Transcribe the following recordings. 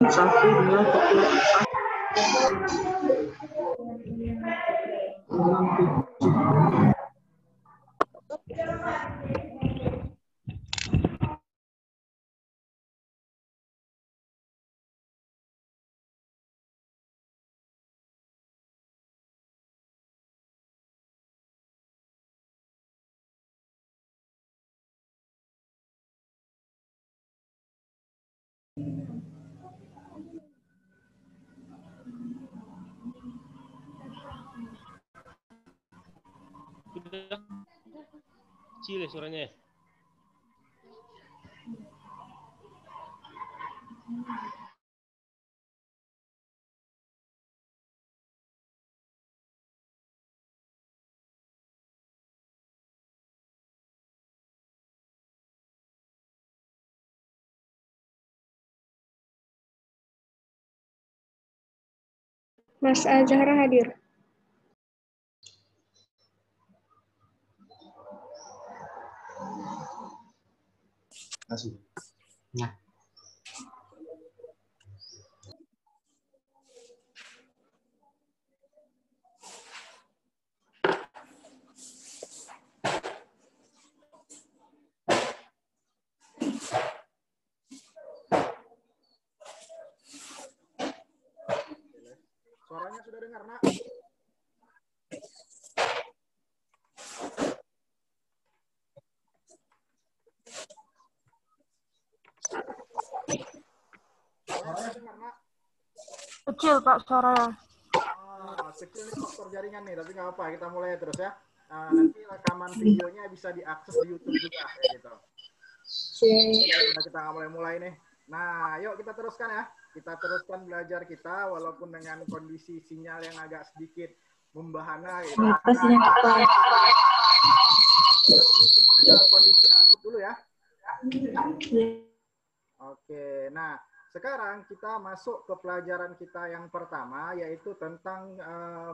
Satu, dua, tiga, empat. Sudah kecil ya suaranya. Mas Azhara hadir. Kasih. Nah. Suaranya sudah dengar, Nak? Suaranya dengar, Nak? Kecil, Pak, suaranya. Kecil nih faktor jaringan nih, tapi nggak apa-apa, kita mulai terus ya. Nanti rekaman videonya bisa diakses di YouTube juga, kayak gitu. Kita mulai nih. Nah, yuk kita teruskan ya. Kita teruskan belajar kita, walaupun dengan kondisi sinyal yang agak sedikit membahana. Gitu. Ini semuanya dalam kondisi akut dulu ya. Oke, nah sekarang kita masuk ke pelajaran kita yang pertama, yaitu tentang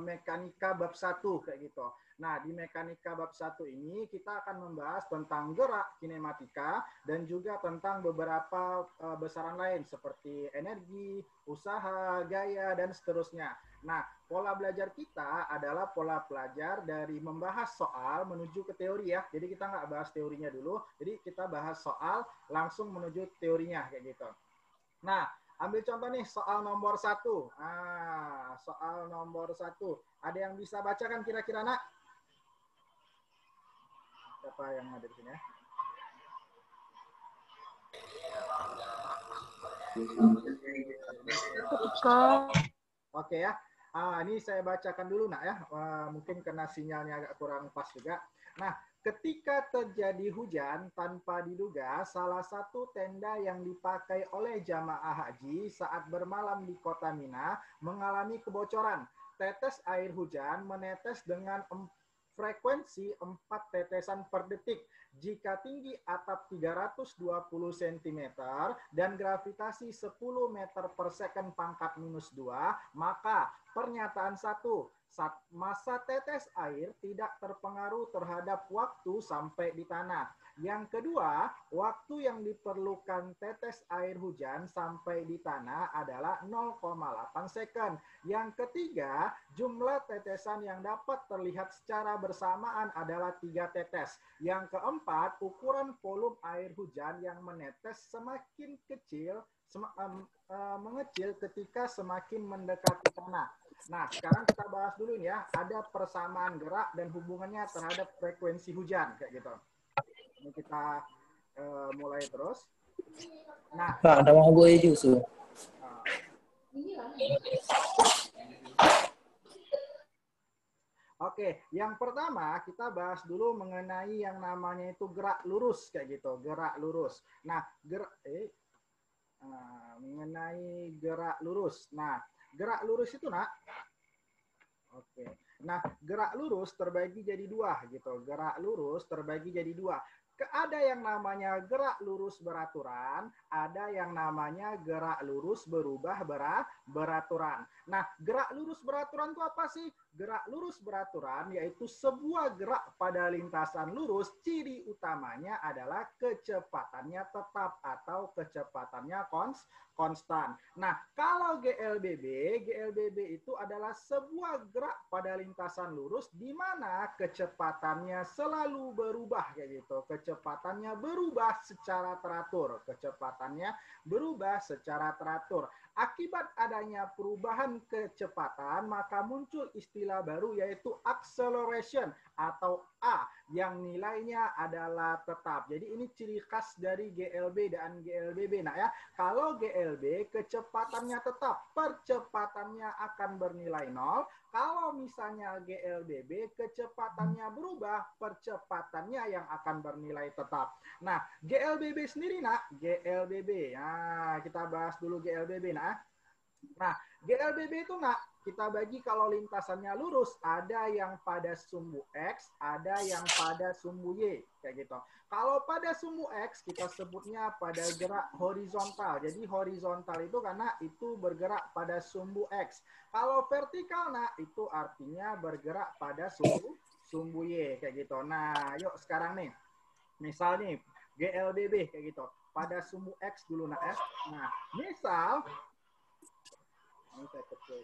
mekanika bab 1 kayak gitu. Nah, di mekanika bab 1 ini kita akan membahas tentang gerak kinematika dan juga tentang beberapa besaran lain seperti energi, usaha, gaya, dan seterusnya. Nah, pola belajar kita adalah pola belajar dari membahas soal menuju ke teori ya. Jadi kita nggak bahas teorinya dulu, jadi kita bahas soal langsung menuju teorinya kayak gitu. Nah, ambil contoh nih soal nomor 1. Soal nomor 1. Ada yang bisa bacakan kira-kira, Nak? Siapa yang ada di sini ya? Oke ya. Ini saya bacakan dulu, Nak ya. Mungkin karena sinyalnya agak kurang pas juga. Nah, ketika terjadi hujan tanpa diduga, salah satu tenda yang dipakai oleh jamaah haji saat bermalam di kota Mina mengalami kebocoran. Tetes air hujan menetes dengan frekuensi 4 tetesan per detik. Jika tinggi atap 320 cm dan gravitasi 10 meter per second pangkat minus 2, maka pernyataan 1, massa tetes air tidak terpengaruh terhadap waktu sampai di tanah. Yang kedua, waktu yang diperlukan tetes air hujan sampai di tanah adalah 0,8 second. Yang ketiga, jumlah tetesan yang dapat terlihat secara bersamaan adalah 3 tetes. Yang keempat, ukuran volume air hujan yang menetes semakin kecil, mengecil ketika semakin mendekati tanah. Nah, sekarang kita bahas dulu ya, ada persamaan gerak dan hubungannya terhadap frekuensi hujan kayak gitu. Ini kita mulai terus. Nah, ada mau gue justru. Oke, yang pertama kita bahas dulu mengenai yang namanya itu gerak lurus kayak gitu, gerak lurus. Nah, mengenai gerak lurus. Nah, gerak lurus itu, Nak. Oke. Nah, gerak lurus terbagi jadi dua gitu. Gerak lurus terbagi jadi dua. Ada yang namanya gerak lurus beraturan, ada yang namanya gerak lurus berubah beraturan. Nah, gerak lurus beraturan itu apa sih? gerak lurus beraturan yaitu sebuah gerak pada lintasan lurus, ciri utamanya adalah kecepatannya tetap atau kecepatannya konstan. Nah, kalau GLBB itu adalah sebuah gerak pada lintasan lurus di mana kecepatannya selalu berubah kayak gitu. Kecepatannya berubah secara teratur. Kecepatannya berubah secara teratur. Akibat adanya perubahan kecepatan, maka muncul istilah baru yaitu acceleration atau A yang nilainya adalah tetap. Jadi ini ciri khas dari GLB dan GLBB. Nah ya, kalau GLB kecepatannya tetap, percepatannya akan bernilai 0. Kalau misalnya GLBB kecepatannya berubah, percepatannya yang akan bernilai tetap. Nah, GLBB sendiri nak, GLBB. Nah, kita bahas dulu GLBB nak. Nah, GLBB itu nak, kita bagi kalau lintasannya lurus, ada yang pada sumbu X, ada yang pada sumbu Y, kayak gitu. Kalau pada sumbu X, kita sebutnya pada gerak horizontal. Jadi horizontal itu karena itu bergerak pada sumbu X. Kalau vertikal, nah, itu artinya bergerak pada sumbu Y, kayak gitu. Nah, yuk sekarang nih, misal nih, GLBB, kayak gitu. Pada sumbu X dulu, nak ya. Nah, misal, ini saya kecil.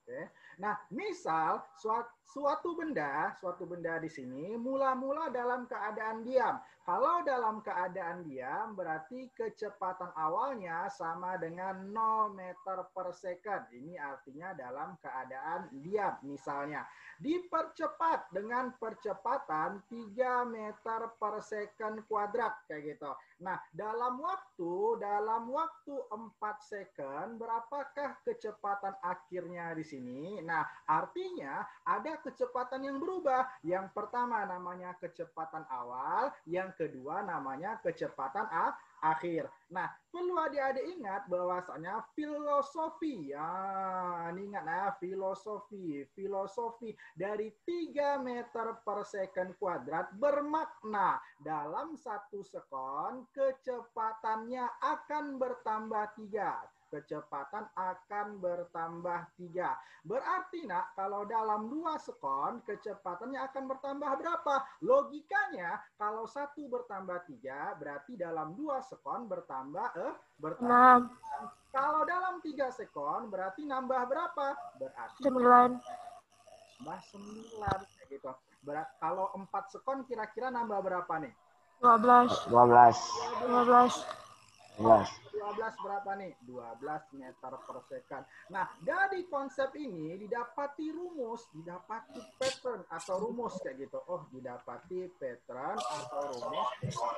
Oke. Nah, misal suatu benda di sini mula-mula dalam keadaan diam. Kalau dalam keadaan diam berarti kecepatan awalnya sama dengan 0 meter per second. Ini artinya dalam keadaan diam. Misalnya, dipercepat dengan percepatan 3 meter per second kuadrat kayak gitu. Nah, dalam waktu 4 second berapakah kecepatan akhirnya di sini? Nah, artinya ada kecepatan yang berubah. Yang pertama namanya kecepatan awal, yang kedua namanya kecepatan akhir. Nah, perlu adik-adik ingat bahwasanya filosofi, ya, ini ingat ya, filosofi dari 3 meter per second kuadrat bermakna dalam 1 sekon kecepatannya akan bertambah 3. Kecepatan akan bertambah 3. Berarti nak, kalau dalam 2 sekon kecepatannya akan bertambah berapa? Logikanya kalau 1 bertambah 3 berarti dalam 2 sekon bertambah 6. Kalau dalam 3 sekon berarti nambah berapa? Berarti 9. nambah 9 gitu. Kalau 4 sekon kira-kira nambah berapa nih? 12. 12 berapa nih? 12 meter per second. Nah, dari konsep ini didapati pattern atau rumus kayak gitu. Oh, didapati pattern atau rumus.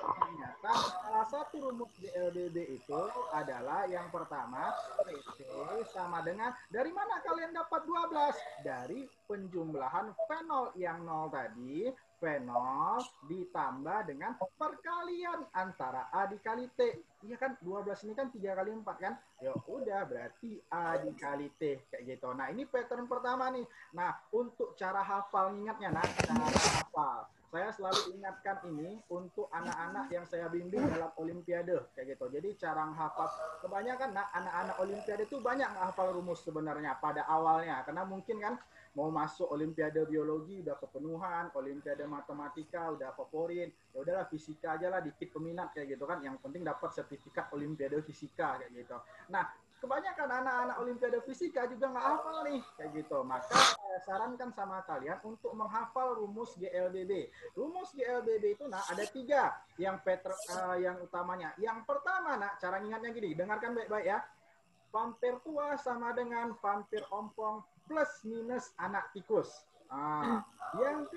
Ternyata salah satu rumus GLBB itu adalah yang pertama, PC sama dengan, dari mana kalian dapat 12? Dari penjumlahan fenol yang 0 tadi, fenol ditambah dengan perkalian antara A dikali T. Iya kan, 12 ini kan 3 kali 4 kan? Ya udah, berarti A dikali T kayak gitu. Nah, ini pattern pertama nih. Nah, untuk cara hafal ingatnya, nah, cara hafal. Saya selalu ingatkan ini untuk anak-anak yang saya bimbing dalam olimpiade kayak gitu. Jadi cara menghafal, kebanyakan nah, anak-anak olimpiade itu banyak menghafal rumus sebenarnya pada awalnya. Karena mungkin kan mau masuk olimpiade biologi udah kepenuhan, olimpiade matematika udah favorit, ya udahlah fisika aja lah, dikit peminat kayak gitu kan. Yang penting dapat sertifikat olimpiade fisika kayak gitu. Nah, kebanyakan anak-anak olimpiade fisika juga nggak hafal nih kayak gitu. Maka saya sarankan sama kalian untuk menghafal rumus GLBB. Rumus GLBB itu nah ada 3 yang yang utamanya. Yang pertama nak, cara ingatnya gini, dengarkan baik-baik ya. Vampir tua sama dengan vampir ompong plus minus anak tikus. Yang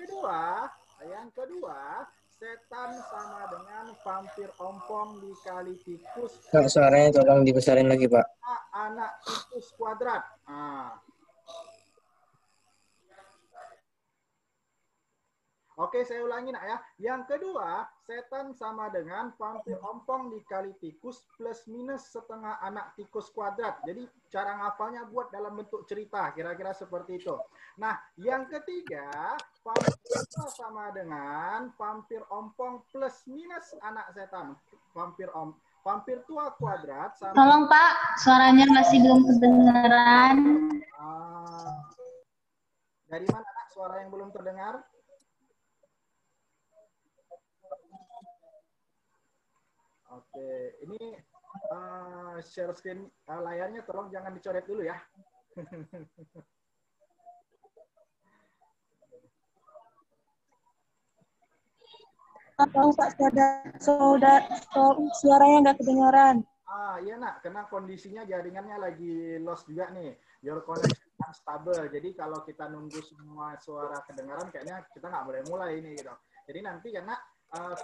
kedua, setan sama dengan vampir ompong dikali tikus. Kak, suaranya tolong dibesarin lagi, Pak. Anak tikus kuadrat. Oke, saya ulangi nak ya. Yang kedua, setan sama dengan vampir ompong dikali tikus plus minus setengah anak tikus kuadrat. Jadi cara ngafalnya buat dalam bentuk cerita, kira-kira seperti itu. Nah, yang ketiga, vampir sama dengan vampir ompong plus minus anak setan. Vampir tua kuadrat sama... Tolong Pak, suaranya masih belum kedengaran. Dari mana Nak, suara yang belum terdengar? Oke, ini share screen layarnya tolong jangan dicoret dulu ya. Pak, suaranya nggak kedengaran. Iya Nak, karena kondisinya jaringannya lagi lost juga nih. Your connection unstable. Jadi kalau kita nunggu semua suara kedengaran, kayaknya kita nggak boleh mulai ini gitu. Jadi nanti ya Nak,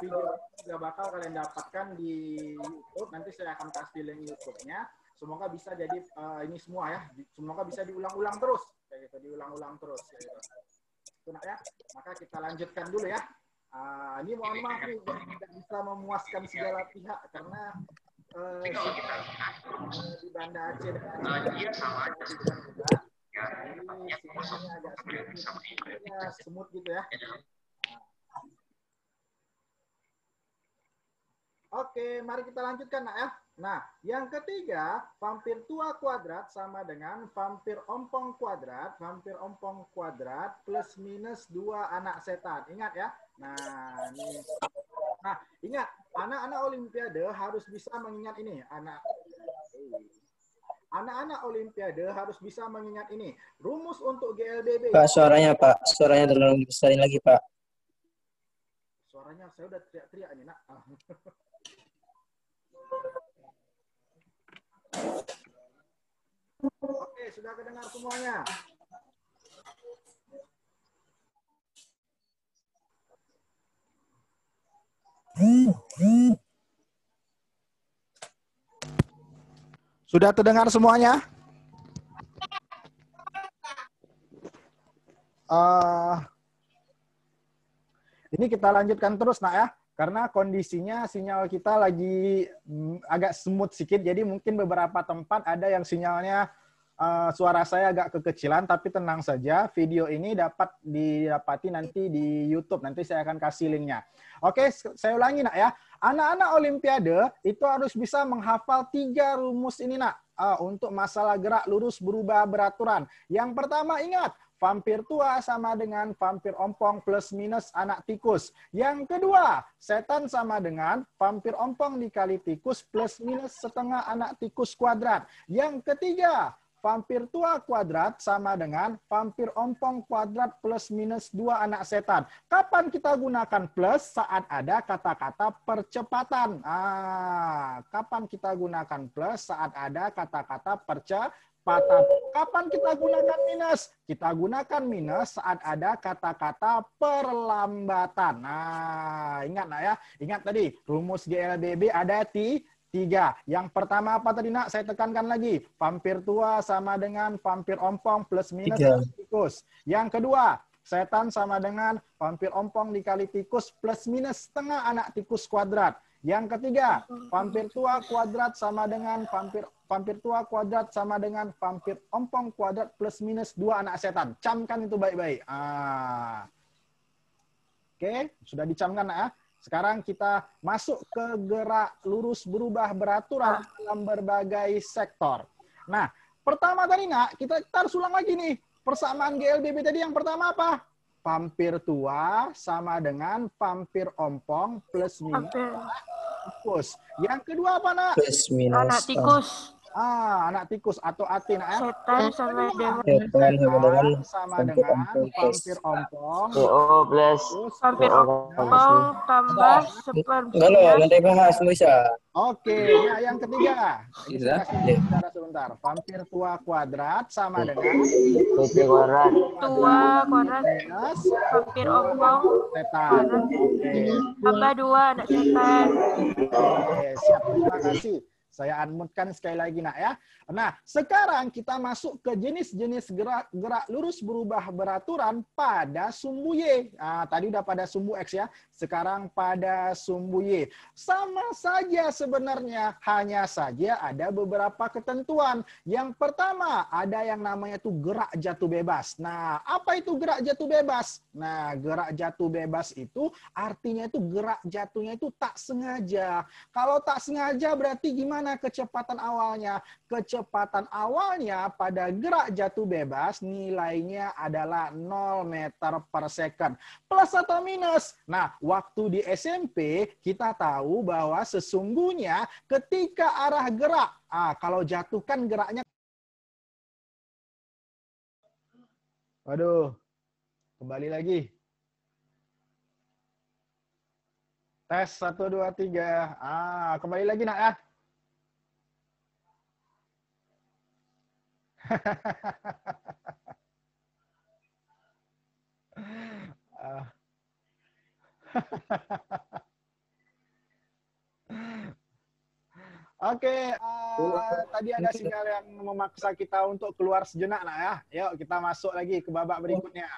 video juga bakal kalian dapatkan di YouTube. Nanti saya akan kasih link YouTube-nya. Semoga bisa jadi ini semua ya. Semoga bisa diulang-ulang terus. Kayak gitu, diulang-ulang terus. Kayak gitu. Itu Nak ya. Maka kita lanjutkan dulu ya. Ini mohon maaf nih, tidak bisa memuaskan segala pihak karena di Banda Aceh dan Aceh juga. Jadi sinyalnya agak sedikit semut gitu ya. Oke, mari kita lanjutkan Nak ya. Nah, yang ketiga, vampir tua kuadrat sama dengan vampir ompong kuadrat. Vampir ompong kuadrat plus minus 2 anak setan. Ingat ya. Nah, ini. Nah, ingat, anak-anak Olimpiade harus bisa mengingat ini. Anak-anak Olimpiade harus bisa mengingat ini. Rumus untuk GLBB. Pak, suaranya tolong dibesarin lagi, Pak. Suaranya saya udah teriak-teriak ini, Nak. Oke, sudah kedengar semuanya. Sudah terdengar semuanya? Ini kita lanjutkan terus, Nak ya. Karena kondisinya sinyal kita lagi agak semut sedikit, jadi mungkin beberapa tempat ada yang sinyalnya suara saya agak kekecilan, tapi tenang saja, video ini dapat didapati nanti di YouTube, nanti saya akan kasih linknya. Oke, saya ulangi Nak ya, anak-anak Olimpiade itu harus bisa menghafal 3 rumus ini Nak, untuk masalah gerak lurus berubah beraturan. Yang pertama ingat, vampir tua sama dengan vampir ompong plus minus anak tikus. Yang kedua, setan sama dengan vampir ompong dikali tikus plus minus setengah anak tikus kuadrat. Yang ketiga, vampir tua kuadrat sama dengan vampir ompong kuadrat plus minus 2 anak setan. Kapan kita gunakan plus? Saat ada kata-kata percepatan. Kapan kita gunakan plus? Saat ada kata-kata percepatan. Kapan kita gunakan minus? Kita gunakan minus saat ada kata-kata perlambatan. Nah, ingat Nak ya. Ingat tadi, rumus GLBB ada 3. Yang pertama apa tadi Nak? Saya tekankan lagi. Vampir tua sama dengan vampir ompong plus minus tikus. Yang kedua, setan sama dengan vampir ompong dikali tikus plus minus setengah anak tikus kuadrat. Yang ketiga, vampir tua kuadrat sama dengan vampir tua kuadrat sama dengan vampir ompong kuadrat plus minus 2 anak setan. Camkan itu baik-baik. Oke, sudah dicamkan ya. Sekarang kita masuk ke gerak lurus berubah beraturan dalam berbagai sektor. Nah, pertama tadi Nak, kita harus ulang lagi nih. Persamaan GLBB tadi yang pertama apa? Vampir tua sama dengan vampir ompong plus minus tikus. Yang kedua apa Nak? Plus minus. Anak tikus. Anak tikus atau atin. Setan sama dengan sama dengan vampir ompong. plus vampir ompong tambah Halo, lantai bahas bisa. Oke, nah yang ketiga. Kita kasih sebentar. Vampir tua kuadrat sama dengan tua kuadrat minus vampir ompong setan. tambah 2 anak setan. Oke, siap. Terima kasih. Saya unmute-kan sekali lagi Nak ya. Nah, sekarang kita masuk ke jenis-jenis gerak lurus berubah beraturan pada sumbu Y. Tadi udah pada sumbu X ya. Sekarang pada sumbu Y. Sama saja sebenarnya, hanya saja ada beberapa ketentuan. Yang pertama, ada yang namanya tuh gerak jatuh bebas. Nah, apa itu gerak jatuh bebas? Nah, gerak jatuh bebas itu artinya itu gerak jatuhnya itu tak sengaja. Kalau tak sengaja berarti gimana kecepatan awalnya? Kecepatan awalnya pada gerak jatuh bebas nilainya adalah 0 meter per second. Plus atau minus? Nah, waktu di SMP kita tahu bahwa sesungguhnya ketika arah gerak, kalau jatuh kan geraknya. Waduh, kembali lagi. Tes 1, 2, 3. Kembali lagi nak ya. Oke, tadi ada sinyal yang memaksa kita untuk keluar sejenak nak ya. Yuk kita masuk lagi ke babak berikutnya.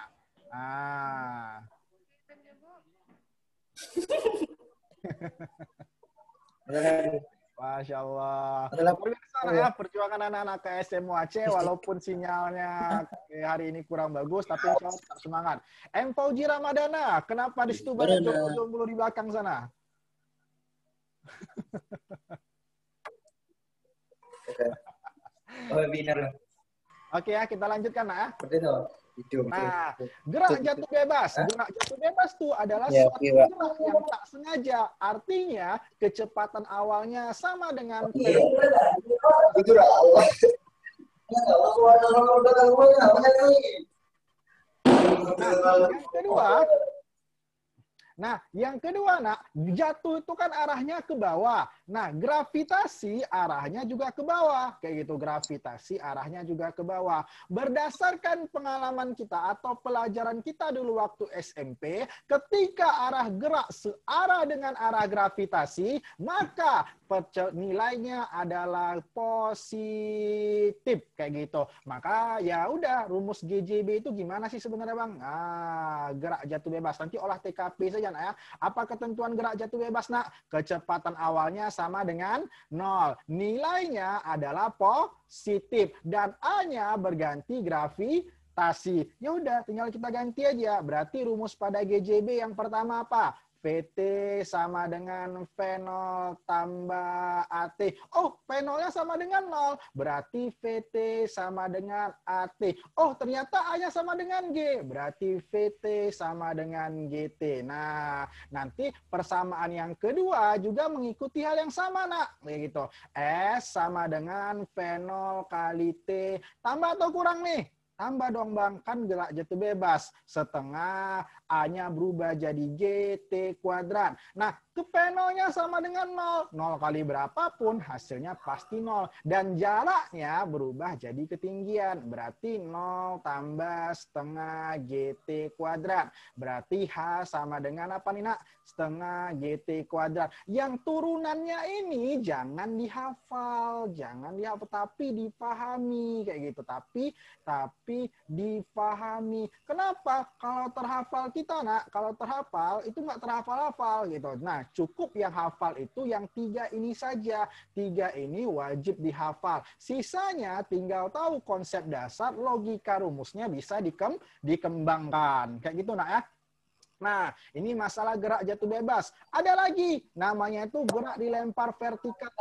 Masya Allah. Luar biasa ya perjuangan anak-anak ke SMU Aceh, walaupun sinyalnya hari ini kurang bagus, tapi insya Allah tetap semangat. M. Fauji Ramadana, kenapa di situ banyak jomblo di belakang sana? Oke ya, kita lanjutkan nak ya. Nah, gerak jatuh bebas. Gerak jatuh bebas itu adalah suatu gerak yang tak sengaja. Artinya kecepatan awalnya sama dengan yang kedua, nak, jatuh itu kan arahnya ke bawah. Nah, gravitasi arahnya juga ke bawah. Kayak gitu, gravitasi arahnya juga ke bawah. Berdasarkan pengalaman kita atau pelajaran kita dulu waktu SMP, ketika arah gerak searah dengan arah gravitasi, maka nilainya adalah positif. Kayak gitu. Maka ya udah, rumus GJB itu gimana sih sebenarnya, Bang? Gerak jatuh bebas. Nanti olah TKP saja. Ya. Apa ketentuan gerak jatuh bebas, nak? Kecepatan awalnya sama dengan 0. Nilainya adalah positif. Dan A-nya berganti gravitasi. Ya udah, tinggal kita ganti aja. Berarti rumus pada GJB yang pertama apa? VT sama dengan V0 tambah AT. Oh, V0-nya sama dengan 0. Berarti VT sama dengan AT. Oh, ternyata A-nya sama dengan G. Berarti VT sama dengan GT. Nah, nanti persamaan yang kedua juga mengikuti hal yang sama, nak. Kayak gitu. S sama dengan V0 kali T. Tambah atau kurang nih? Tambah dong, Bang, kan gerak jatuh bebas. Setengah, A-nya berubah jadi GT kuadrat. Nah, ke P0-nya sama dengan 0. 0 kali berapapun, hasilnya pasti 0. Dan jaraknya berubah jadi ketinggian. Berarti 0 tambah setengah GT kuadrat. Berarti H sama dengan apa nih, nak? Setengah GT kuadrat. Yang turunannya ini jangan dihafal. Jangan dihafal, tapi dipahami. Kayak gitu. Tapi dipahami. Kenapa? Kalau terhafal kita, nak, kalau terhafal itu nggak terhafal-hafal gitu. Nah, cukup yang hafal itu yang 3 ini saja. 3 ini wajib dihafal. Sisanya tinggal tahu konsep dasar, logika rumusnya bisa dikembangkan. Kayak gitu, nak ya. Nah, ini masalah gerak jatuh bebas. Ada lagi, namanya itu gerak dilempar vertikal.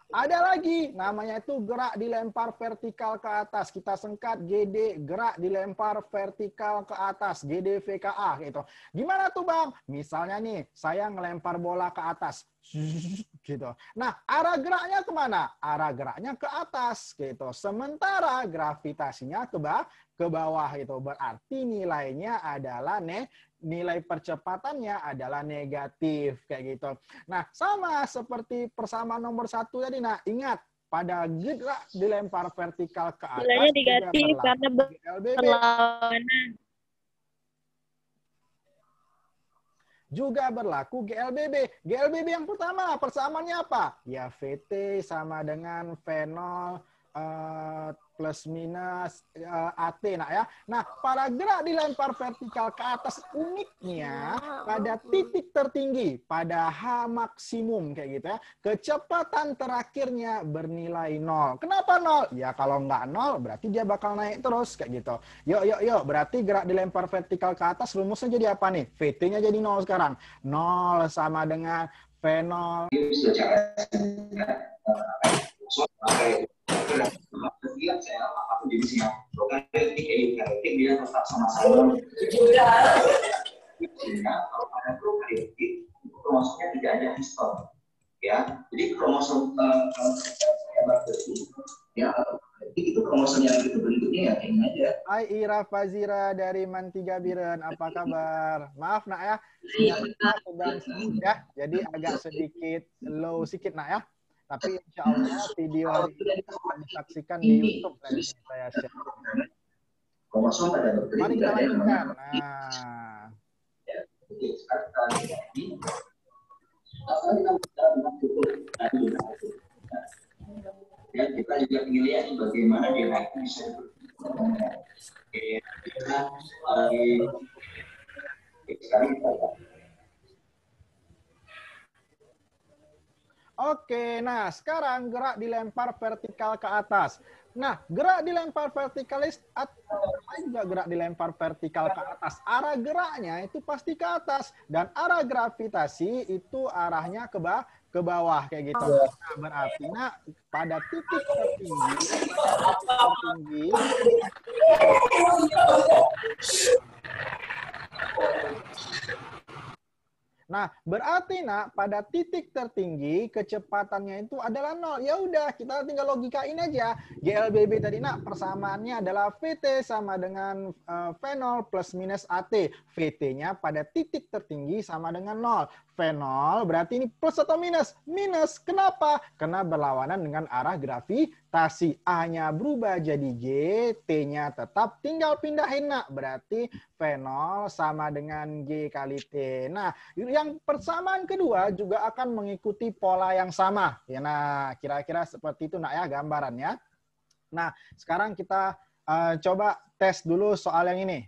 Ada lagi, namanya itu gerak dilempar vertikal ke atas. Kita singkat GD, gerak dilempar vertikal ke atas, GD VKA gitu. Gimana tuh, Bang? Misalnya nih, saya ngelempar bola ke atas. Gitu. Nah, arah geraknya kemana? Arah geraknya ke atas gitu. Sementara gravitasinya ke bawah itu. Berarti nilainya adalah nilai percepatannya adalah negatif kayak gitu. Nah, sama seperti persamaan nomor 1 tadi. Nah, ingat pada gerak dilempar vertikal ke atas nilainya negatif karena berlawanan. Juga berlaku GLBB. GLBB yang pertama, persamaannya apa? Ya, VT sama dengan V0 plus minus AT nak ya. Nah, pada gerak dilempar vertikal ke atas uniknya pada titik tertinggi, pada H maksimum kayak gitu ya. Kecepatan terakhirnya bernilai 0. Kenapa 0? Ya kalau nggak 0 berarti dia bakal naik terus kayak gitu. Yuk. Berarti gerak dilempar vertikal ke atas rumusnya jadi apa nih? VT-nya jadi 0 sekarang. 0 sama dengan V0. Kromosomnya tidak ada histon, ya. Jadi kromosom ya, itu kromosom yang itu bentuknya ya kayak aja. Hai Ira Fazira dari Mantiga Biren, apa kabar? Maaf nak ya, sinyalnya sedang sedikit ya, jadi agak sedikit low sedikit nak ya. Tapi insya Allah video hari ini akan disaksikan di YouTube nanti saya share. Kromosom pada bakteri Mari kita tidak ada yang lanjutkan. namanya. Nah, Oke, sekarang dan kita juga ingin lihat nih bagaimana DNA itu bisa sekarang kita lihat. oke, nah sekarang gerak dilempar vertikal ke atas. Nah, gerak dilempar vertikalis juga gerak dilempar vertikal ke atas. Arah geraknya itu pasti ke atas dan arah gravitasi itu arahnya ke bawah kayak gitu. Nah, berarti pada titik tertinggi Nah, berarti pada titik tertinggi kecepatannya itu adalah 0. Ya udah, kita tinggal logikain aja. GLBB tadi persamaannya adalah VT sama dengan V0 plus minus AT. VT-nya pada titik tertinggi sama dengan 0. V0 berarti ini plus atau minus? Minus. Kenapa? Karena berlawanan dengan arah gravitasi. A-nya berubah jadi G, T-nya tetap tinggal pindahin berarti V0 sama dengan G kali T. Nah, yang persamaan kedua juga akan mengikuti pola yang sama. Ya, nah, kira-kira seperti itu ya gambarannya. Nah, sekarang kita coba tes dulu soal yang ini.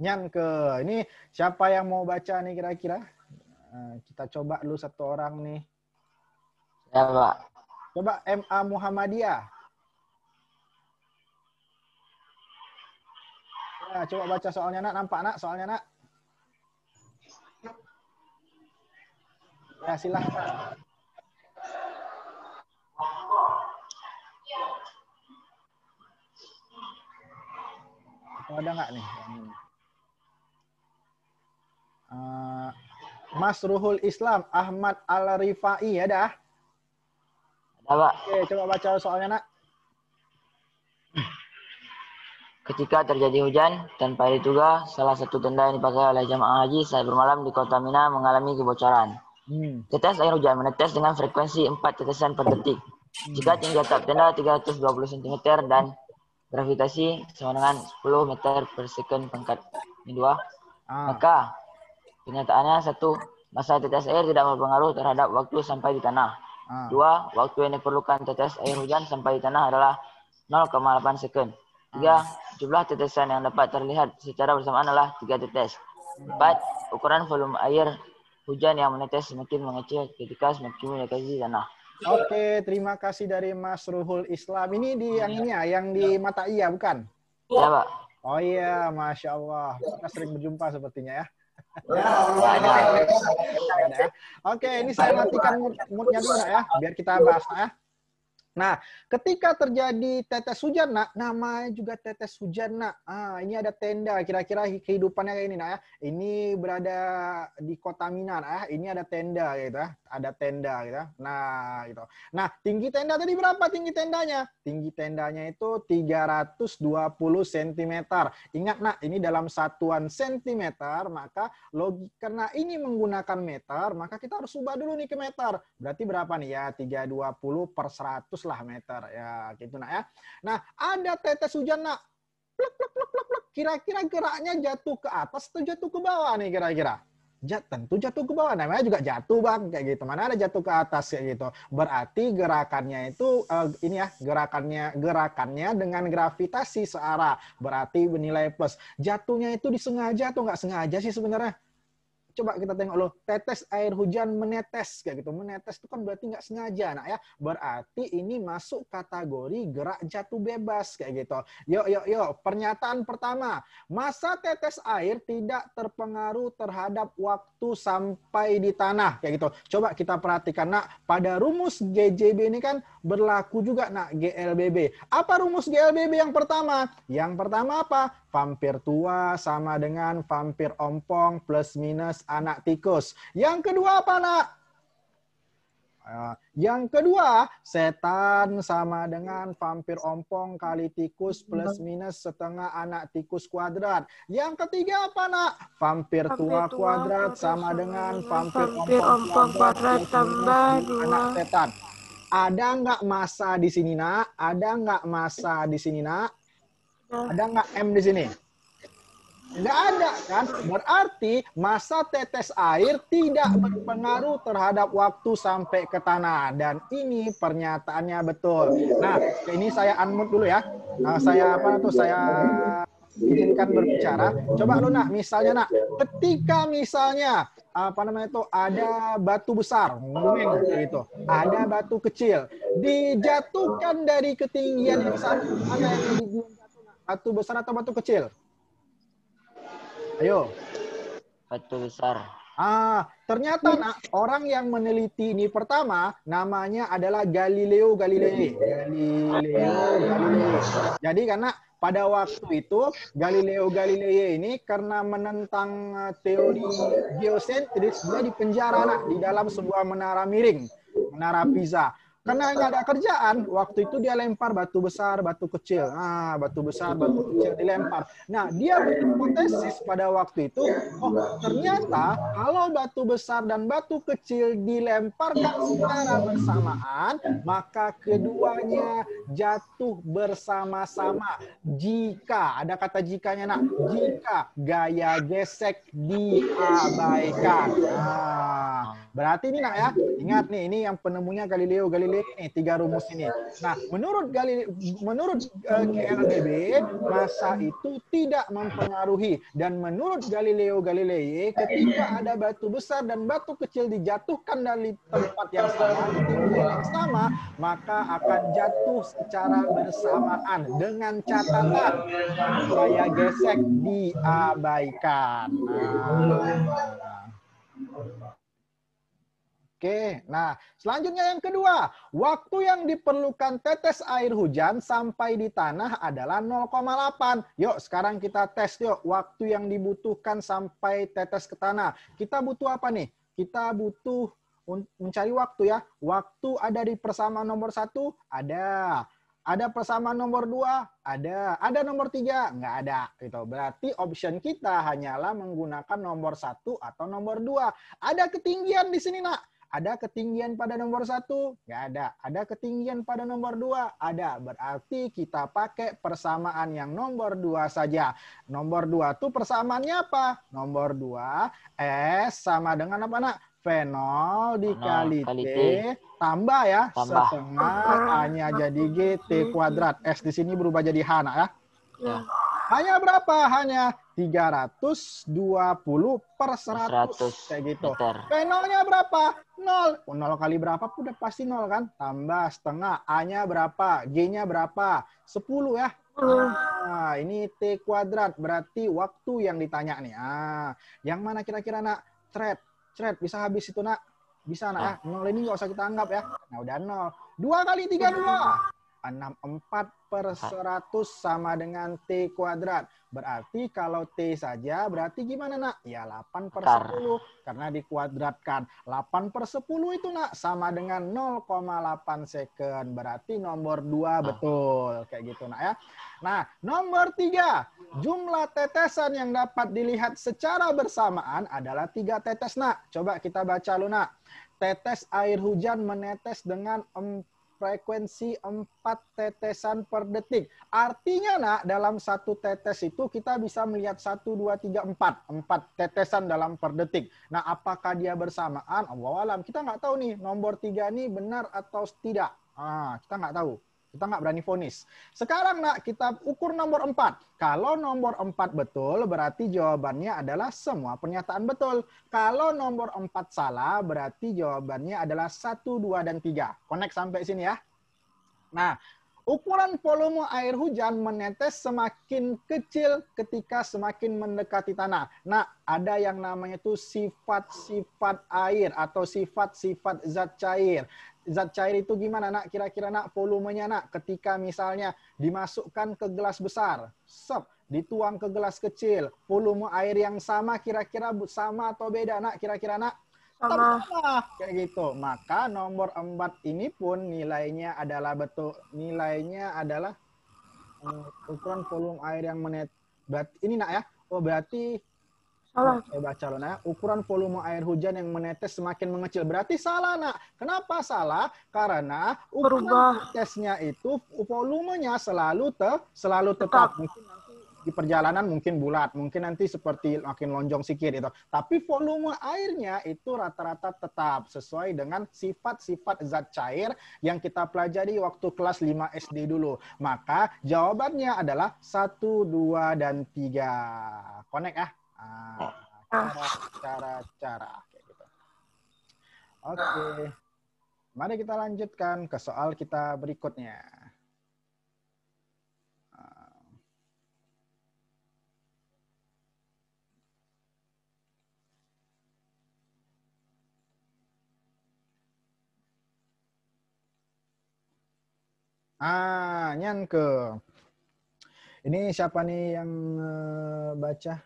Ini siapa yang mau baca nih kira-kira? Kita coba dulu satu orang nih. Ya, Pak. Coba MA Muhammadiyah. Ya, coba baca soalnya nampak soalnya Ya, silahkan. Ada nggak nih? Mas Ruhul Islam Ahmad Al-Rifai ada? Ada, Pak. Oke, coba baca soalnya Ketika terjadi hujan tanpa diduga, salah satu tenda yang dipakai oleh jamaah haji saat bermalam di kota Mina mengalami kebocoran. Tetes air hujan menetes dengan frekuensi 4 tetesan per detik. Jika tinggi atap tenda 320 cm dan gravitasi sama dengan 10 meter per second pangkat 2, maka kenyataannya 1. Masa tetes air tidak berpengaruh terhadap waktu sampai di tanah. 2. Waktu yang diperlukan tetes air hujan sampai di tanah adalah 0,8 second. 3. Jumlah tetesan yang dapat terlihat secara bersamaan adalah 3 tetes. 4. Ukuran volume air hujan yang menetes semakin mengecil ketika semakin mendekati tanah. Oke, terima kasih dari Mas Ruhul Islam. Ini di yang ini ya, yang di Mata Iya bukan? Ya, Pak. Oh iya, Masya Allah. Kita sering berjumpa sepertinya ya. Oke, ini saya matikan moodnya dulu ya, biar kita bahas ya. Nah, ketika terjadi tetes hujan, namanya juga tetes hujan, ini ada tenda, kira-kira kehidupannya kayak ini, ya. Ini berada di kota Mina, ya. Ini ada tenda, gitu ya. Ada tenda, gitu. Nah, gitu. Nah, tinggi tenda tadi berapa tinggi tendanya? Tinggi tendanya itu 320 cm. Ingat, ini dalam satuan cm, maka karena ini menggunakan meter, maka kita harus ubah dulu nih ke meter. Berarti berapa nih ya? 320 per 100 lah meter ya gitu ya. Nah, ada tetes hujan plek plek plek plek plek. Kira-kira geraknya jatuh ke atas atau jatuh ke bawah nih kira-kira? tentu jatuh ke bawah. Namanya juga jatuh, Bang, kayak gitu. Mana ada jatuh ke atas kayak gitu. Berarti gerakannya itu ini ya, gerakannya dengan gravitasi searah. Berarti bernilai plus. Jatuhnya itu disengaja atau nggak sengaja sih sebenarnya? Coba kita tengok loh, tetes air hujan menetes kayak gitu. Menetes itu kan berarti nggak sengaja, nak ya. Berarti ini masuk kategori gerak jatuh bebas kayak gitu. Yuk. Pernyataan pertama, massa tetes air tidak terpengaruh terhadap waktu sampai di tanah kayak gitu. Coba kita perhatikan, nak. Pada rumus GJB ini kan berlaku juga, nak, GLBB. Apa rumus GLBB yang pertama? Yang pertama apa? Vampir tua sama dengan vampir ompong plus minus anak tikus. Yang kedua apa, nak? Yang kedua, setan sama dengan vampir ompong kali tikus plus minus setengah anak tikus kuadrat. Yang ketiga apa, nak? Vampir tua kuadrat sama dengan vampir ompong kuadrat tambah anak setan. Ada nggak massa di sini, nak? Ada nggak massa di sini, nak? Ada nggak M di sini? Nggak ada, kan? Berarti massa tetes air tidak berpengaruh terhadap waktu sampai ke tanah. Dan ini pernyataannya betul. Nah, ini saya unmute dulu ya. Saya izinkan berbicara. Coba lu, nak, misalnya, nak, ketika misalnya ada batu besar, gitu. Ada batu kecil, dijatuhkan dari ketinggian yang sama, mana yang batu besar atau batu kecil? Ayo. Batu besar. Ternyata, nak, orang yang meneliti ini pertama namanya adalah Galileo Galilei. Jadi karena pada waktu itu Galileo Galilei ini karena menentang teori geosentris, dia dipenjara, nak, di dalam sebuah menara miring, menara Pisa. Karena nggak ada kerjaan, waktu itu dia lempar batu besar, batu kecil. Batu besar, batu kecil dilempar. Nah, dia berhipotesis pada waktu itu, ternyata kalau batu besar dan batu kecil dilemparkan secara bersamaan, maka keduanya jatuh bersama-sama. Jika, ada kata jikanya, nak, jika gaya gesek diabaikan. Berarti ini, nak, ya, ingat nih, ini yang penemunya Galileo Galilei. Ini 3 rumus ini. Nah, menurut GLBB, massa itu tidak mempengaruhi. Dan menurut Galileo Galilei, ketika ada batu besar dan batu kecil dijatuhkan dari tempat yang sama, di ketinggian yang sama, maka akan jatuh secara bersamaan dengan catatan gaya gesek diabaikan. Oke, nah selanjutnya yang kedua, waktu yang diperlukan tetes air hujan sampai di tanah adalah 0,8. Yuk sekarang kita tes yuk, waktu yang dibutuhkan sampai tetes ke tanah. Kita butuh apa nih? Kita butuh mencari waktu ya. Waktu ada di persamaan nomor 1? Ada. Ada persamaan nomor 2? Ada. Ada nomor 3? Nggak ada. Gitu. Berarti option kita hanyalah menggunakan nomor 1 atau nomor 2. Ada ketinggian di sini, nak. Ada ketinggian pada nomor 1? Nggak ada. Ada ketinggian pada nomor 2? Ada. Berarti kita pakai persamaan yang nomor 2 saja. Nomor 2 itu persamaannya apa? Nomor 2, S sama dengan apa, nak? V0 dikali T tambah ya, setengah A-nya jadi G, T kuadrat. S di sini berubah jadi H, nak, ya? Ya. Hanya berapa? Hanya 320 per 100. Kayak gitu. V0-nya berapa? 0. 0 kali berapa? Udah pasti 0 kan? Tambah setengah. A-nya berapa? G-nya berapa? 10 ya. Nah, ini T kuadrat. Berarti waktu yang ditanya nih. Yang mana kira-kira, nak? Thread. Bisa habis itu, nak? Bisa, nak, ya? 0 ini nggak usah kita anggap ya. Nah, udah 0. 2 kali 3, 2. 64 per 100 sama dengan T kuadrat. Berarti kalau T saja, berarti gimana, nak? Ya 8 per 10. Karena dikuadratkan. 8 per 10 itu, nak, sama dengan 0,8 second. Berarti nomor 2 betul. Kayak gitu, nak, ya. Nah, nomor 3. Jumlah tetesan yang dapat dilihat secara bersamaan adalah 3 tetes, nak. Coba kita baca lu, nak. Tetes air hujan menetes dengan frekuensi 4 tetesan per detik. Artinya nak, dalam satu tetes itu kita bisa melihat 1, 2, 3, 4. 4 tetesan dalam per detik. Nah, apakah dia bersamaan? Allahu alam. Kita nggak tahu nih, nomor 3 ini benar atau tidak. Kita nggak tahu. Kita nggak berani vonis. Sekarang nak, kita ukur nomor 4. Kalau nomor 4 betul, berarti jawabannya adalah semua pernyataan betul. Kalau nomor 4 salah, berarti jawabannya adalah 1, 2, dan 3. Connect sampai sini ya. Nah, ukuran volume air hujan menetes semakin kecil ketika semakin mendekati tanah. Nah, ada yang namanya itu sifat-sifat air atau sifat-sifat zat cair. Zat cair itu gimana nak? Kira-kira nak volumenya nak ketika misalnya dimasukkan ke gelas besar, dituang ke gelas kecil, volume air yang sama kira-kira sama atau beda nak? Kira-kira nak? Sama. Kayak gitu. Maka nomor 4 ini pun nilainya adalah betul. Nilainya adalah ukuran volume air yang berarti ini nak ya. Oh berarti salah. Saya baca loh nak. Ukuran volume air hujan yang menetes semakin mengecil. Berarti salah nak. Kenapa salah? Karena ukuran tesnya itu volumenya selalu tetap. Mungkin nanti di perjalanan mungkin bulat, mungkin nanti seperti makin lonjong sikit itu. Tapi volume airnya itu rata-rata tetap sesuai dengan sifat-sifat zat cair yang kita pelajari waktu kelas 5 SD dulu. Maka jawabannya adalah 1, 2, dan 3. Connect ya. Cara kayak gitu. Oke. Mari kita lanjutkan ke soal kita berikutnya. Nyanke. Ini siapa nih yang baca?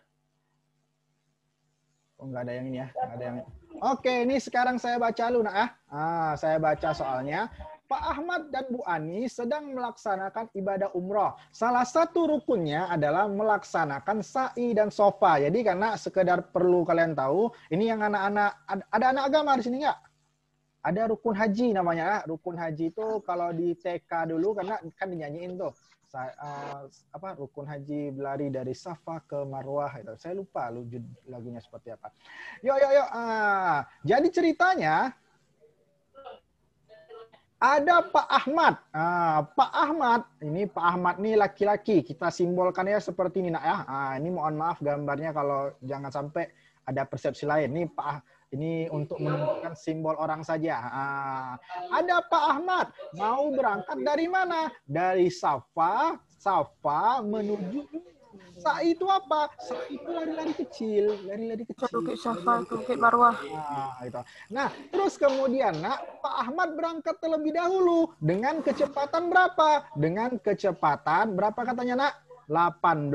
Oh, nggak ada yang ini ya. Nggak ada yang... Oke, ini sekarang saya baca dulu nak ya. Saya baca soalnya. Pak Ahmad dan Bu Ani sedang melaksanakan ibadah umroh. Salah satu rukunnya adalah melaksanakan sa'i dan sofa. Jadi karena sekedar perlu kalian tahu, ini yang anak-anak, ada anak agama di sini nggak? Ada rukun haji namanya ya. Rukun haji itu kalau di TK dulu karena kan dinyanyiin tuh. Rukun haji berlari dari Safa ke Marwah itu. Saya lupa lagunya seperti apa. Yuk. Jadi ceritanya ada Pak Ahmad. Pak Ahmad ini laki-laki. Kita simbolkan ya seperti ini nak ya. Ini mohon maaf gambarnya kalau jangan sampai ada persepsi lain. Ini untuk menunjukkan simbol orang saja. Ada Pak Ahmad mau berangkat dari mana? Dari Safa menuju Sa'i itu apa? Sa'i itu lari-lari kecil. Bukit Safa, Bukit Marwah. Nah, terus kemudian Pak Ahmad berangkat terlebih dahulu dengan kecepatan berapa? Dengan kecepatan berapa katanya nak? 18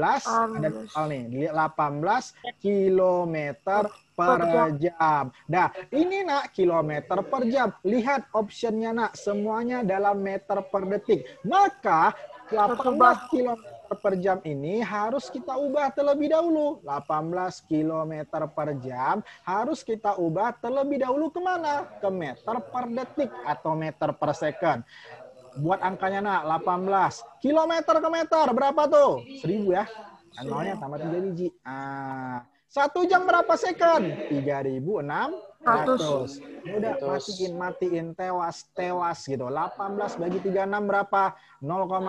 kilometer per jam. Nah, ini nak kilometer per jam. Lihat optionnya nak, semuanya dalam meter per detik. Maka 18 kilometer per jam ini harus kita ubah terlebih dahulu. 18 kilometer per jam harus kita ubah terlebih dahulu kemana? Ke meter per detik atau meter per second. Buat angkanya nak 18 kilometer ke meter berapa tuh? 1000 ya. Nolnya tambah 3 biji. 1 jam berapa second? 3600. Udah matiin tewas gitu. 18 bagi 36 berapa? 0,5.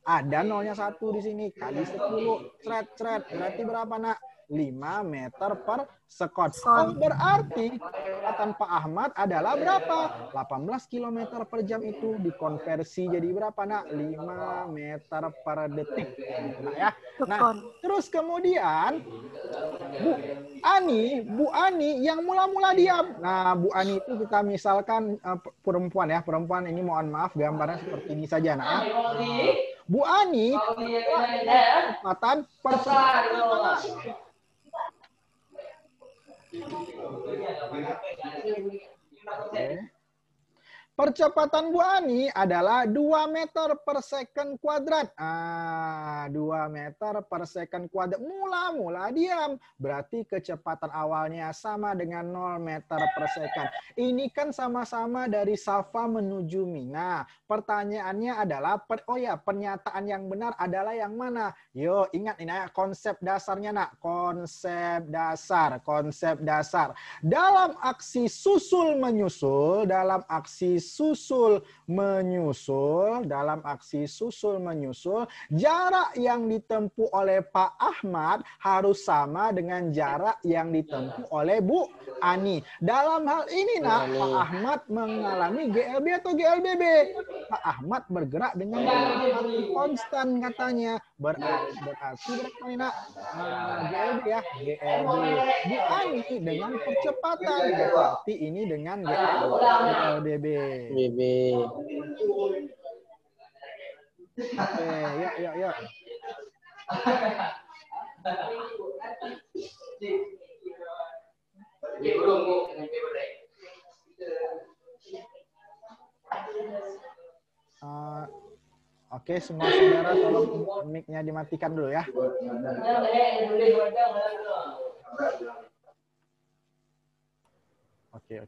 Ada nolnya 1 di sini kali 10 cret berarti berapa nak? 5 meter per second. Oh, berarti kecepatan Pak Ahmad adalah berapa? 18 km per jam itu dikonversi jadi berapa nak? 5 meter per detik. Nah, ya. Nah, terus kemudian Bu Ani yang mula-mula diam. Nah, Bu Ani itu kita misalkan perempuan ya. Perempuan ini mohon maaf gambarnya seperti ini saja nak. Bu Ani kecepatan per Percepatan Bu Ani adalah 2 meter per second kuadrat. 2 meter per second kuadrat. Mula-mula diam. Berarti kecepatan awalnya sama dengan 0 meter per second. Ini kan sama-sama dari Safa menuju Mina. Pertanyaannya adalah, pernyataan yang benar adalah yang mana? Yo, ingat ini konsep dasarnya nak. Konsep dasar. Dalam aksi susul menyusul, jarak yang ditempuh oleh Pak Ahmad harus sama dengan jarak yang ditempuh oleh Bu Ani. Dalam hal ini nak, Pak Ahmad mengalami GLB atau GLBB? Pak Ahmad bergerak dengan konstan katanya. Berarti berapa nih nak? GLB ya, GLB. Bu Ani dengan percepatan, berarti ini dengan GLBB. Oke, yuk. Oke, semua saudara tolong mic-nya dimatikan dulu ya. Oke.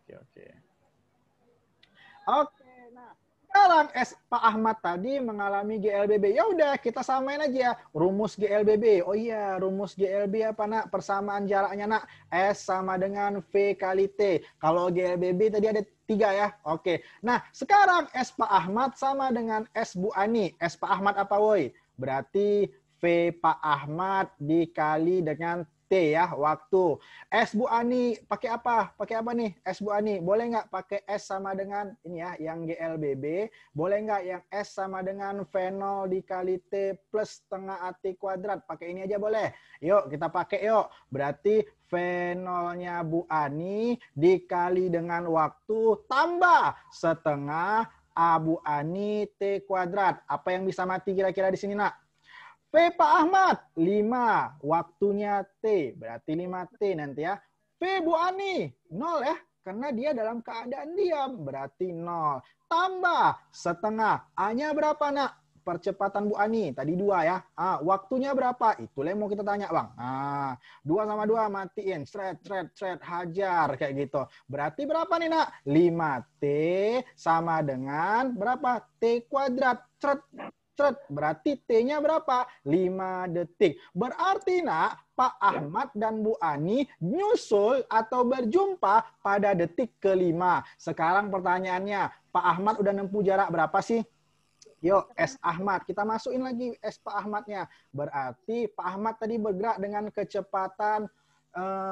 Oke, nah sekarang Pak Ahmad tadi mengalami GLBB. Ya udah kita samain aja rumus GLBB. Oh iya, rumus GLB apa nak? Persamaan jaraknya nak. S sama dengan V kali T. Kalau GLBB tadi ada 3 ya. Oke. Nah, sekarang S Pak Ahmad sama dengan S Bu Ani. S Pak Ahmad apa woi? Berarti V Pak Ahmad dikali dengan T ya, waktu. S Bu Ani pakai apa? Pakai apa nih? S Bu Ani, boleh nggak pakai S sama dengan ini ya, yang GLBB? Boleh nggak yang S sama dengan V0 dikali T plus setengah AT kuadrat? Pakai ini aja boleh? Yuk, kita pakai yuk. Berarti V0-nya Bu Ani dikali dengan waktu tambah setengah A Bu Ani T kuadrat. Apa yang bisa mati kira-kira di sini nak? V Pak Ahmad 5, waktunya T, berarti 5T nanti ya. V Bu Ani 0 ya, karena dia dalam keadaan diam, berarti 0. Tambah setengah, A-nya berapa nak? Percepatan Bu Ani, tadi 2 ya. Waktunya berapa? Itulah yang mau kita tanya bang. 2 sama 2 matiin, thread, hajar, kayak gitu. Berarti berapa nih nak? 5T sama dengan berapa? T kuadrat, berarti T-nya berapa? 5 detik. Berarti nak, Pak Ahmad dan Bu Ani nyusul atau berjumpa pada detik ke-5. Sekarang pertanyaannya, Pak Ahmad udah nempuh jarak berapa sih? Yuk, S Ahmad. Kita masukin lagi S Pak Ahmadnya. Berarti Pak Ahmad tadi bergerak dengan kecepatan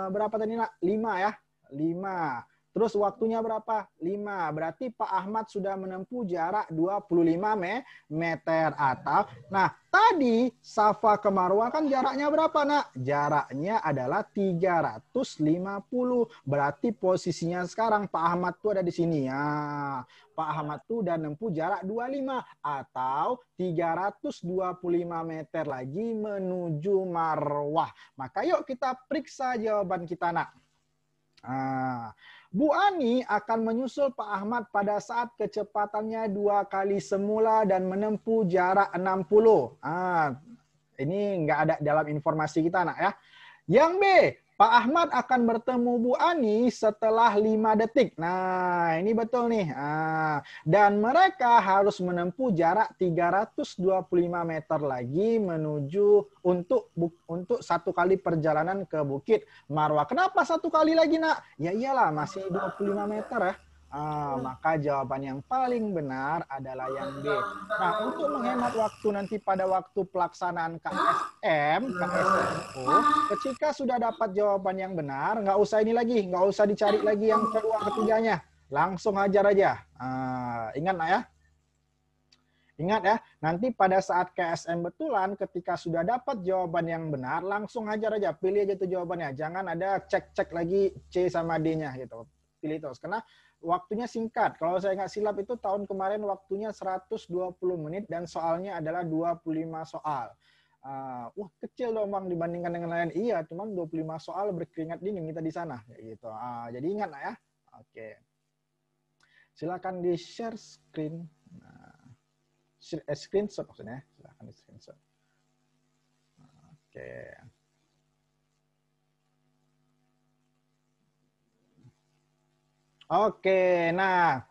berapa tadi nak? 5 ya? 5. Terus waktunya berapa? 5. Berarti Pak Ahmad sudah menempuh jarak 25 meter atau. Nah, tadi Safa ke Marwah kan jaraknya berapa, nak? Jaraknya adalah 350. Berarti posisinya sekarang Pak Ahmad tuh ada di sini ya. Pak Ahmad tuh udah menempuh jarak 25 atau 325 meter lagi menuju Marwah. Maka yuk kita periksa jawaban kita, nak. Bu Ani akan menyusul Pak Ahmad pada saat kecepatannya 2 kali semula dan menempuh jarak 60. Ini nggak ada dalam informasi kita, nak ya. Yang B, Pak Ahmad akan bertemu Bu Ani setelah 5 detik. Nah, ini betul nih. Dan mereka harus menempuh jarak 325 meter lagi menuju untuk 1 kali perjalanan ke Bukit Marwah. Kenapa 1 kali lagi, nak? Ya iyalah, masih 25 meter ya. Maka jawaban yang paling benar adalah yang B. Nah, untuk menghemat waktu nanti pada waktu pelaksanaan KSM, ketika sudah dapat jawaban yang benar, nggak usah ini lagi, nggak usah dicari lagi yang kedua, ketiganya. Langsung hajar aja. Ingat lah ya. Ingat ya, nanti pada saat KSM betulan, ketika sudah dapat jawaban yang benar, langsung hajar aja, pilih aja tuh jawabannya. Jangan ada cek-cek lagi C sama D-nya gitu. Pilih terus, karena waktunya singkat. Kalau saya nggak silap itu tahun kemarin waktunya 120 menit dan soalnya adalah 25 soal. Wah, kecil dong bang dibandingkan dengan lain. Iya, cuman 25 soal berkeringat dingin kita di sana. Gitu. Jadi ingat lah ya. Oke. Silakan di share screen. Nah, screenshot maksudnya. Silakan di screenshot. Oke. Oke, nah.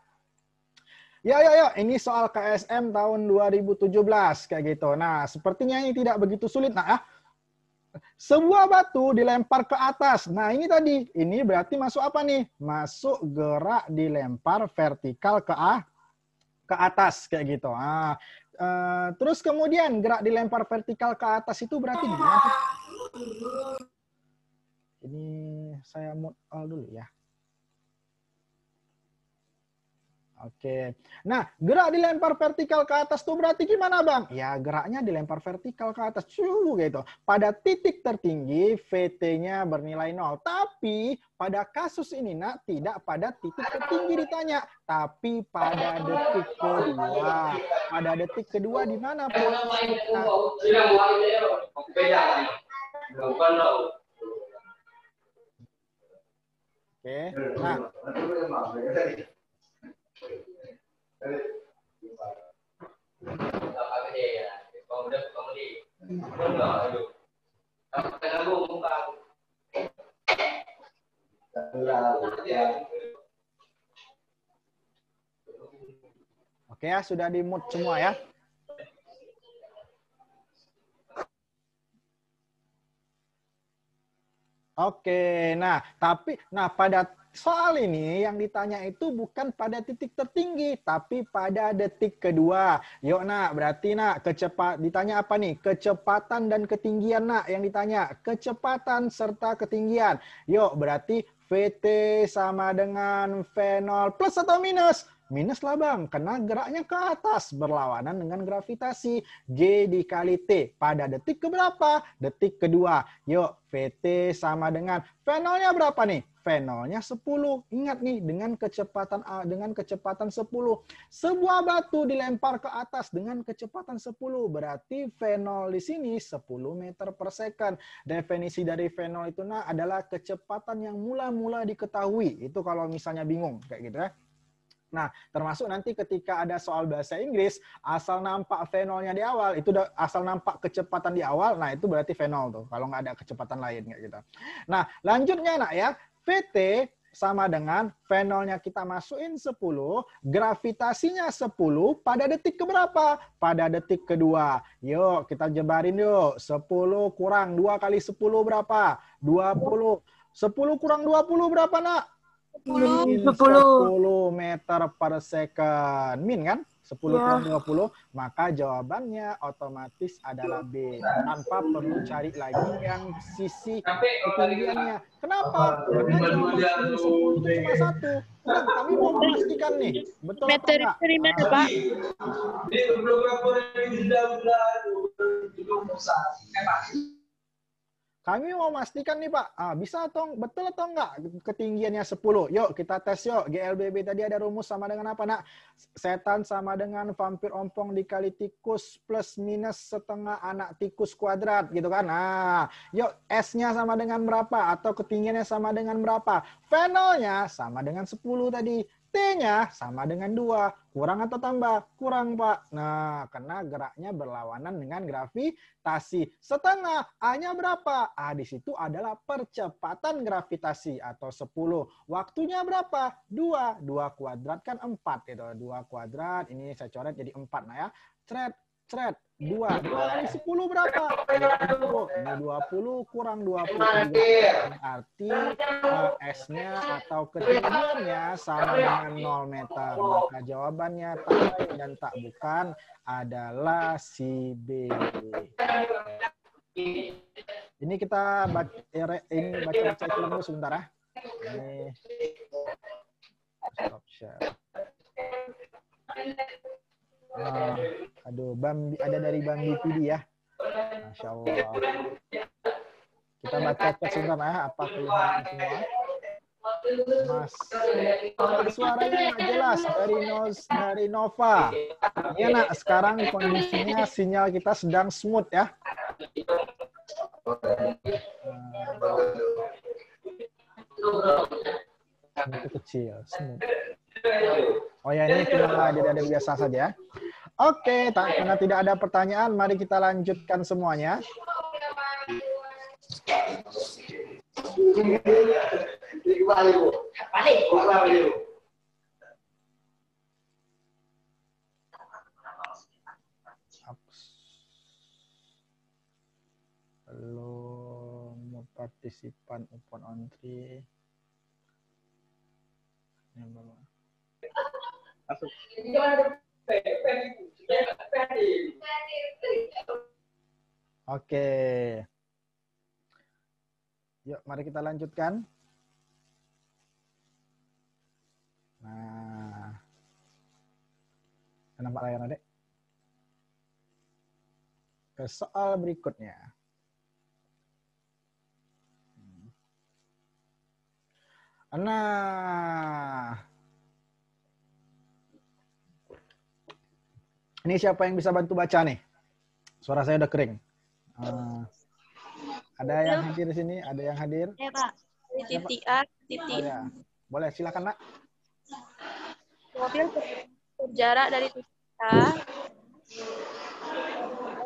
Ya, ini soal KSM tahun 2017 kayak gitu. Nah, sepertinya ini tidak begitu sulit. Nah, sebuah batu dilempar ke atas. Nah, ini tadi. Ini berarti masuk apa nih? Masuk gerak dilempar vertikal ke atas kayak gitu. Nah, terus kemudian gerak dilempar vertikal ke atas itu berarti gimana? Ini saya mute all dulu ya. Oke. Nah, gerak dilempar vertikal ke atas tuh berarti gimana, Bang? Ya, geraknya dilempar vertikal ke atas. Gitu. Pada titik tertinggi, VT-nya bernilai 0. Tapi, pada kasus ini, Nak, tidak pada titik tertinggi ditanya. Tapi pada detik kedua. Pada detik kedua di mana, Pak? Nah, oke. Nah, oke ya, sudah di-mute semua ya. Oke, nah pada soal ini yang ditanya itu bukan pada titik tertinggi, tapi pada detik kedua. Yuk, Nak, berarti Nak, ditanya apa nih? Kecepatan dan ketinggian, Nak, yang ditanya. Kecepatan serta ketinggian. Yuk, berarti VT sama dengan V0 plus atau minus? Minus lah, Bang, karena geraknya ke atas berlawanan dengan gravitasi. G dikali T. Pada detik keberapa? Detik kedua. Yuk, VT sama dengan V0-nya berapa nih? V0-nya 10. Ingat nih, dengan kecepatan 10. Sebuah batu dilempar ke atas dengan kecepatan 10. Berarti V0 di sini 10 meter per second. Definisi dari V0 itu adalah kecepatan yang mula-mula diketahui. Itu kalau misalnya bingung, kayak gitu ya. Nah, termasuk nanti ketika ada soal bahasa Inggris, asal nampak V0-nya di awal, itu asal nampak kecepatan di awal, nah itu berarti V0 tuh, kalau nggak ada kecepatan lain kayak gitu. Nah, lanjutnya Nak ya, VT sama dengan V0-nya kita masukin 10, gravitasinya 10, pada detik keberapa? Pada detik kedua. Yuk, kita jebarin yuk. 10 kurang 2 kali 10 berapa? 20. 10 kurang 20 berapa, Nak? 10 meter per second. Min kan? 10 kurang 20. Maka jawabannya otomatis adalah B. Tanpa perlu cari lagi yang sisi ketinggiannya. Kenapa? Karena jawaban 10 itu cuma satu. Nah, kami mau memastikan nih. Betul atau enggak? Kami mau memastikan nih Pak, bisa atau betul atau enggak ketinggiannya 10? Yuk kita tes yuk. GLBB tadi ada rumus sama dengan apa, Nak? Setan sama dengan vampir ompong dikali tikus plus minus setengah anak tikus kuadrat gitu kan. Nah, yuk S-nya sama dengan berapa? Atau ketinggiannya sama dengan berapa? V0-nya sama dengan 10 tadi. T-nya sama dengan 2. Kurang atau tambah? Kurang, Pak. Nah, karena geraknya berlawanan dengan gravitasi. Setengah. A-nya berapa? A di situ adalah percepatan gravitasi atau 10. Waktunya berapa? 2. 2 kuadrat kan 4. Gitu. 2 kuadrat. Ini saya coret jadi 4. Nah ya. Cret. 2 kali 10 berapa? 20. Ini 20 kurang 20. Berarti S-nya atau ketinggiannya sama dengan 0 meter. Maka jawabannya tak lain dan tak bukan adalah si B. Ini kita baca dulu sebentar ya. Ini stop share. Aduh, ada dari Bang BPD ya. Masya Allah. Kita baca chat sebentar ya, apa keluhan semua. Mas, suaranya nggak jelas dari Nova. Ya Nak, sekarang kondisinya sinyal kita sedang smooth ya. Itu kecil, smooth. Oh ya, ini cuma adik-adik biasa saja. Oke, karena tidak ada pertanyaan, mari kita lanjutkan semuanya. Belum partisipan upon on 3. Oke. Yuk, mari kita lanjutkan. Nah. Kenapa layar adek? Ke soal berikutnya. Nah. Ini siapa yang bisa bantu baca nih? Suara saya udah kering. Ada yang hadir di sini? Ada yang hadir? Ya, Pak. Titik A, titik. Oh, ya. Boleh, silakan, Nak. Mobil berjarak dari titik A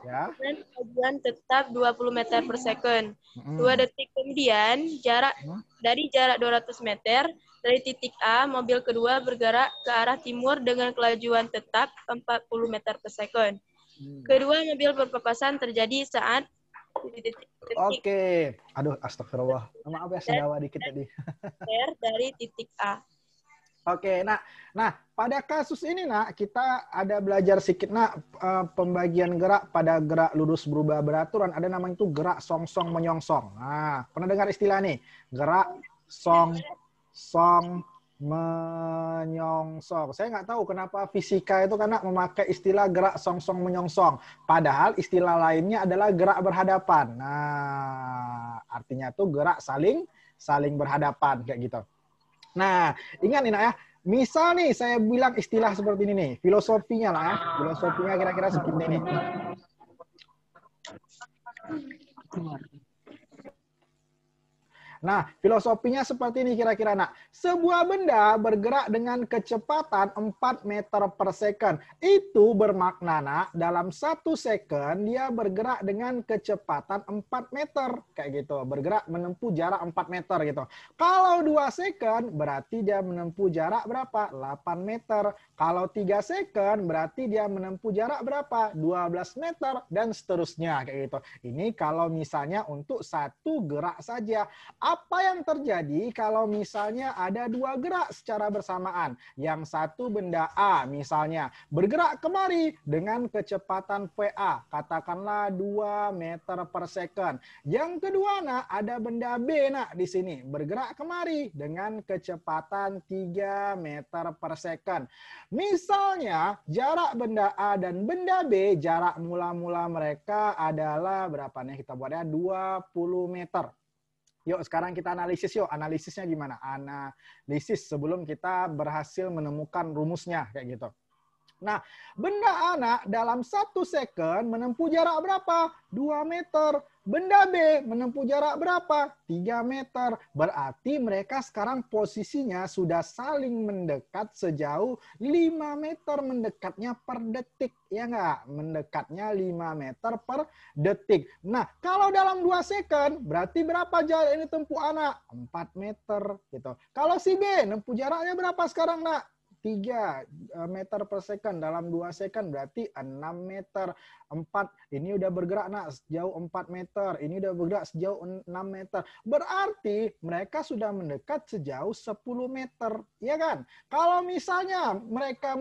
Ya. dan kemudian tetap 20 meter per second. 2 detik kemudian, dari jarak 200 meter, dari titik A, mobil kedua bergerak ke arah timur dengan kelajuan tetap 40 meter per second. Kedua mobil berpapasan terjadi saat Oke. Aduh, astagfirullah. Maaf ya, sendawa dikit tadi. dari titik A. Oke, nah pada kasus ini kita ada belajar sedikit pembagian gerak pada gerak lurus berubah beraturan ada namanya itu gerak song-song menyongsong. Nah, pernah dengar istilah nih? Gerak song menyongsong. Saya nggak tahu kenapa fisika itu karena memakai istilah gerak song-song menyongsong. Padahal istilah lainnya adalah gerak berhadapan. Nah, artinya tuh gerak saling berhadapan kayak gitu. Nah, ingat nih ya, misal nih saya bilang istilah seperti ini nih, filosofinya lah ya, filosofinya kira-kira seperti ini. Nah, filosofinya seperti ini kira-kira, Nak. Sebuah benda bergerak dengan kecepatan 4 meter per second. Itu bermakna, Nak, dalam 1 second dia bergerak dengan kecepatan 4 meter. Kayak gitu, bergerak menempuh jarak 4 meter gitu. Kalau 2 second, berarti dia menempuh jarak berapa? 8 meter. Kalau 3 second, berarti dia menempuh jarak berapa? 12 meter, dan seterusnya. Kayak gitu. Ini kalau misalnya untuk 1 gerak saja. Apa yang terjadi kalau misalnya ada 2 gerak secara bersamaan? Yang satu benda A misalnya bergerak kemari dengan kecepatan VA, katakanlah 2 meter per second. Yang kedua, ada benda B di sini bergerak kemari dengan kecepatan 3 meter per second. Misalnya jarak benda A dan benda B, jarak mula-mula mereka adalah berapa nih? Kita buatnya 20 meter. Yuk sekarang kita analisis yuk. Analisisnya gimana? Analisis sebelum kita berhasil menemukan rumusnya kayak gitu. Nah, benda A dalam 1 second menempuh jarak berapa? 2 meter. Benda B menempuh jarak berapa? 3 meter. Berarti mereka sekarang posisinya sudah saling mendekat sejauh 5 meter mendekatnya per detik. Ya nggak? Mendekatnya 5 meter per detik. Nah, kalau dalam 2 second, berarti berapa jarak ini tempuh anak? 4 meter. Gitu. Kalau si B, nempuh jaraknya berapa sekarang, Nak? 3 meter per second. Dalam 2 second berarti 6 meter. 4, ini udah bergerak sejauh 4 meter. Ini udah bergerak sejauh 6 meter. Berarti mereka sudah mendekat sejauh 10 meter. Ya kan? Kalau misalnya mereka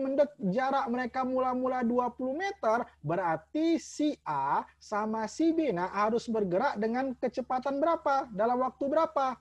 jarak mereka mula-mula 20 meter, berarti si A sama si B harus bergerak dengan kecepatan berapa? Dalam waktu berapa?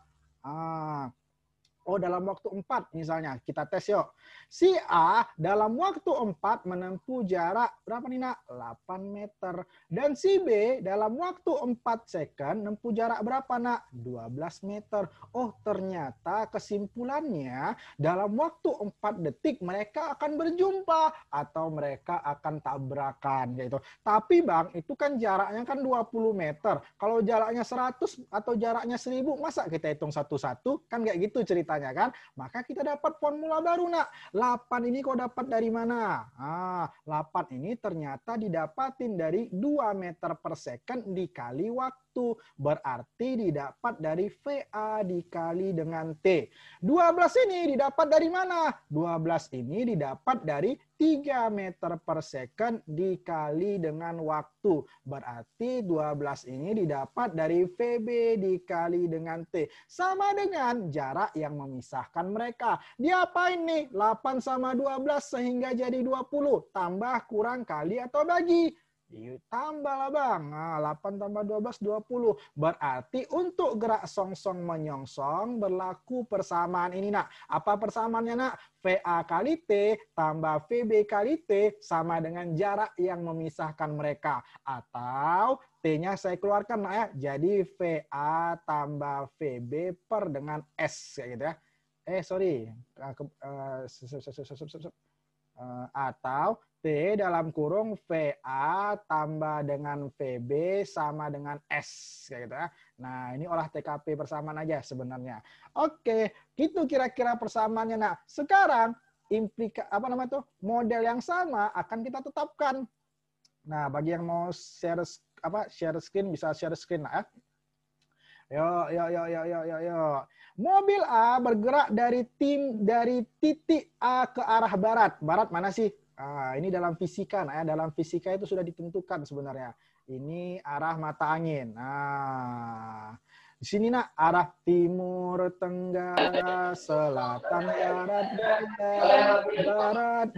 Dalam waktu 4 misalnya. Kita tes yuk. Si A dalam waktu 4 menempuh jarak berapa nih, Nak? 8 meter. Dan si B dalam waktu 4 second menempuh jarak berapa, Nak? 12 meter. Oh, ternyata kesimpulannya dalam waktu 4 detik mereka akan berjumpa atau mereka akan tabrakan gitu. Tapi Bang, itu kan jaraknya kan 20 meter. Kalau jaraknya 100 atau jaraknya 1000, masa kita hitung satu-satu? Kan kayak gitu cerita. ceritanya kan. Maka kita dapat formula baru nak. 8 ini kok dapat dari mana? 8 ini ternyata didapatin dari 2 meter per second dikali waktu. Berarti didapat dari VA dikali dengan T. 12 ini didapat dari mana? 12 ini didapat dari 3 meter per second dikali dengan waktu. Berarti 12 ini didapat dari VB dikali dengan T. Sama dengan jarak yang memisahkan mereka. Diapain nih? 8 sama 12 sehingga jadi 20. Tambah, kurang, kali, atau bagi? Tambah lah bang. 8 tambah 12, 20. Berarti untuk gerak song-song menyongsong berlaku persamaan ini nak. Apa persamaannya nak? VA kali T tambah VB kali T sama dengan jarak yang memisahkan mereka. Atau T-nya saya keluarkan nak ya. Jadi VA tambah VB per dengan S kayak gitu ya. Atau T dalam kurung VA tambah dengan VB sama dengan S kayak gitu ya. Nah, ini olah TKP persamaan aja sebenarnya. Oke, gitu kira-kira persamaannya. Nah, sekarang model yang sama akan kita tetapkan. Nah, bagi yang mau share screen bisa share screen lah ya. Yo. Mobil A bergerak dari titik A ke arah barat. Barat mana sih? Ini dalam fisika, nah ya. Dalam fisika itu sudah ditentukan sebenarnya. Ini arah mata angin. Nah, di sini nak arah timur, tenggara, selatan, barat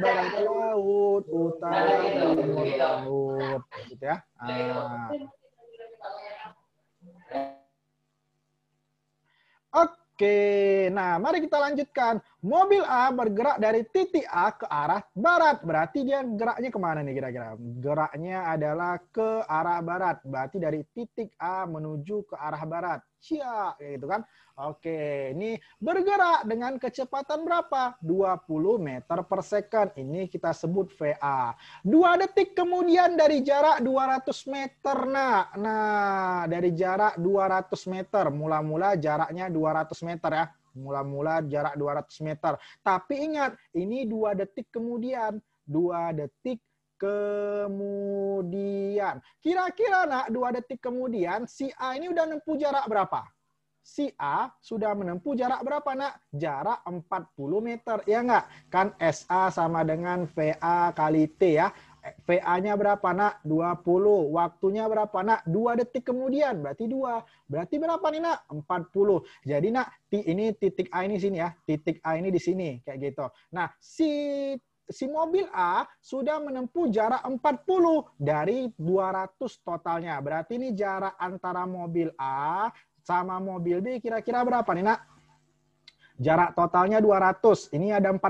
laut, utara, timur laut, gitu ya. Oke, nah mari kita lanjutkan. Mobil A bergerak dari titik A ke arah barat. Berarti dia geraknya kemana nih kira-kira? Geraknya adalah ke arah barat. Berarti dari titik A menuju ke arah barat. Cia, kayak gitu kan. Oke, ini bergerak dengan kecepatan berapa? 20 meter per second. Ini kita sebut VA. 2 detik kemudian dari jarak 200 meter. Nah, dari jarak 200 meter. Mula-mula jaraknya 200 meter ya. Mula-mula jarak 200 meter. Tapi ingat, ini 2 detik kemudian. 2 detik kemudian. Kira-kira nak 2 detik kemudian si A ini udah menempuh jarak berapa? Si A sudah menempuh jarak berapa nak? Jarak 40 meter. Ya enggak? Kan SA sama dengan VA kali T ya. VA-nya berapa nak? 20. Waktunya berapa nak? 2 detik kemudian. Berarti 2. Berarti berapa nih nak? 40. Jadi nak, ini titik A ini sini ya. Titik A ini di sini. Kayak gitu. Nah, si mobil A sudah menempuh jarak 40 dari 200 totalnya. Berarti ini jarak antara mobil A sama mobil B kira-kira berapa nih nak? Jarak totalnya 200. Ini ada 40.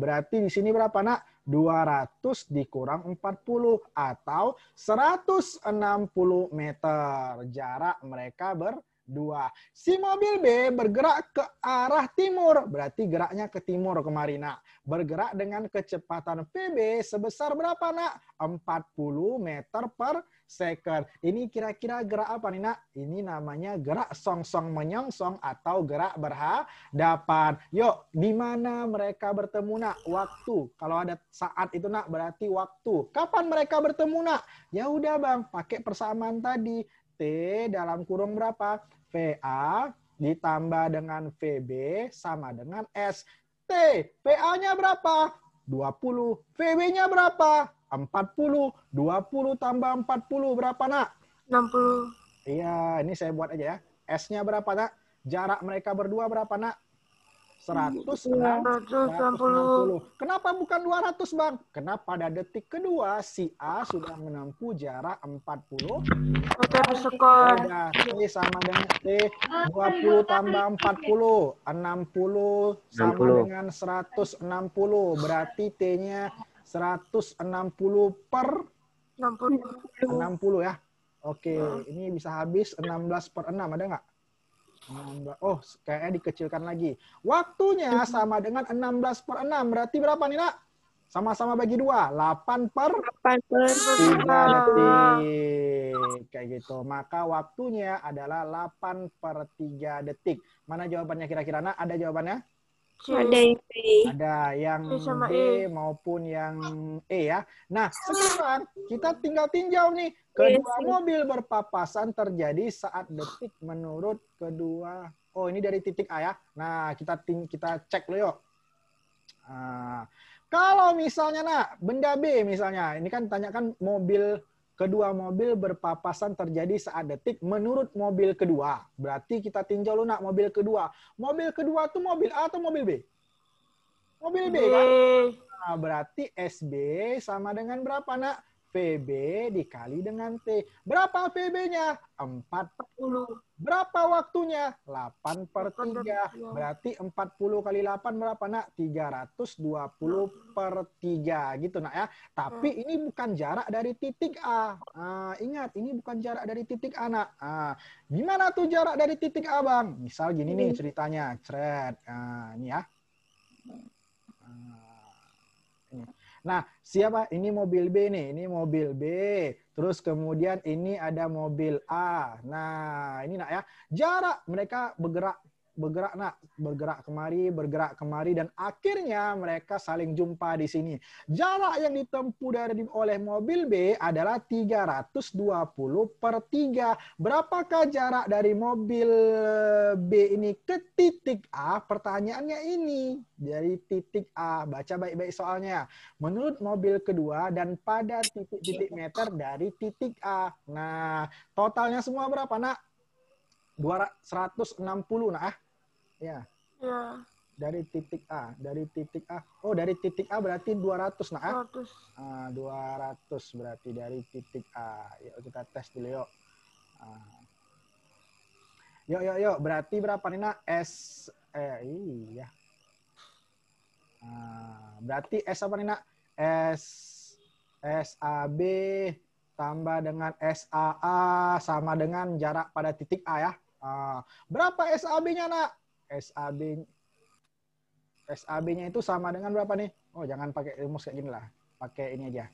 Berarti di sini berapa nak? 200 dikurang 40 atau 160 meter. Jarak mereka berdua. Si mobil B bergerak ke arah timur. Berarti geraknya ke timur kemarin nak. Bergerak dengan kecepatan VB sebesar berapa nak? 40 meter per second. Ini kira-kira gerak apa nih nak? Ini namanya gerak song-song menyongsong atau gerak berhadapan. Yuk, di mana mereka bertemu nak? Waktu. Kalau ada saat itu nak berarti waktu. Kapan mereka bertemu nak? Ya udah bang, pakai persamaan tadi. T dalam kurung berapa? VA ditambah dengan VB sama dengan S. T, VA-nya berapa? 20. VB-nya berapa? 40. 20 tambah 40 berapa nak? 60. Iya, ini saya buat aja ya. S-nya berapa nak? Jarak mereka berdua berapa nak? 160. Kenapa bukan 200 bang? Karena pada detik kedua si A sudah menempuh jarak 40 meter per second. T sama dengan T 20 tambah 40 60 sama dengan 160. Berarti T-nya 160 per 60 ya. Oke, ini bisa habis 16 per 6 ada nggak? Oh, kayaknya dikecilkan lagi. Waktunya sama dengan 16 per 6. Berarti berapa nih, nak? Sama-sama bagi 2. 8 per 3 detik. kayak gitu. Maka waktunya adalah 8/3 detik. Mana jawabannya kira-kira? Nah, ada jawabannya? Ada yang B. Ada yang C sama B E. maupun yang E ya. Nah, sekarang kita tinggal tinjau nih. Kedua mobil berpapasan terjadi saat detik menurut kedua. Oh, ini dari titik A ya. Nah, kita cek dulu yuk. Kalau misalnya benda B misalnya, ini kan tanyakan kedua mobil berpapasan terjadi saat detik menurut mobil kedua. Berarti kita tinjau dulu mobil kedua. Mobil kedua tuh mobil A atau mobil B? Mobil B kan? Nah, berarti SB sama dengan berapa VB dikali dengan T. Berapa VB-nya? 40. Berapa waktunya? 8/3. Berarti 40 kali 8 berapa 320/3 gitu ya. Tapi ini bukan jarak dari titik A. Ingat, ini bukan jarak dari titik A gimana tuh jarak dari titik A Bang? Misal gini nih ceritanya. Ini ya. Ini. Nah, siapa? Ini mobil B nih, ini mobil B. Terus kemudian ini ada mobil A. Nah, ini ya. Jarak mereka bergerak bergerak kemari dan akhirnya mereka saling jumpa di sini. Jarak yang ditempuh oleh mobil B adalah 320/3. Berapakah jarak dari mobil B ini ke titik A? Pertanyaannya ini. Dari titik A, baca baik-baik soalnya. Menurut mobil kedua dan pada titik-titik meter dari titik A. Nah, totalnya semua berapa 160 Ya. Dari titik A, Oh, dari titik A berarti 200 200 berarti dari titik A. Yuk kita tes dulu yuk. Yuk. Berarti berapa nih iya. Berarti S apa nih SAB tambah dengan SAA sama dengan jarak pada titik A ya. Berapa SAB-nya SAB-nya itu sama dengan berapa nih? Oh, jangan pakai rumus kayak gini lah. Pakai ini aja.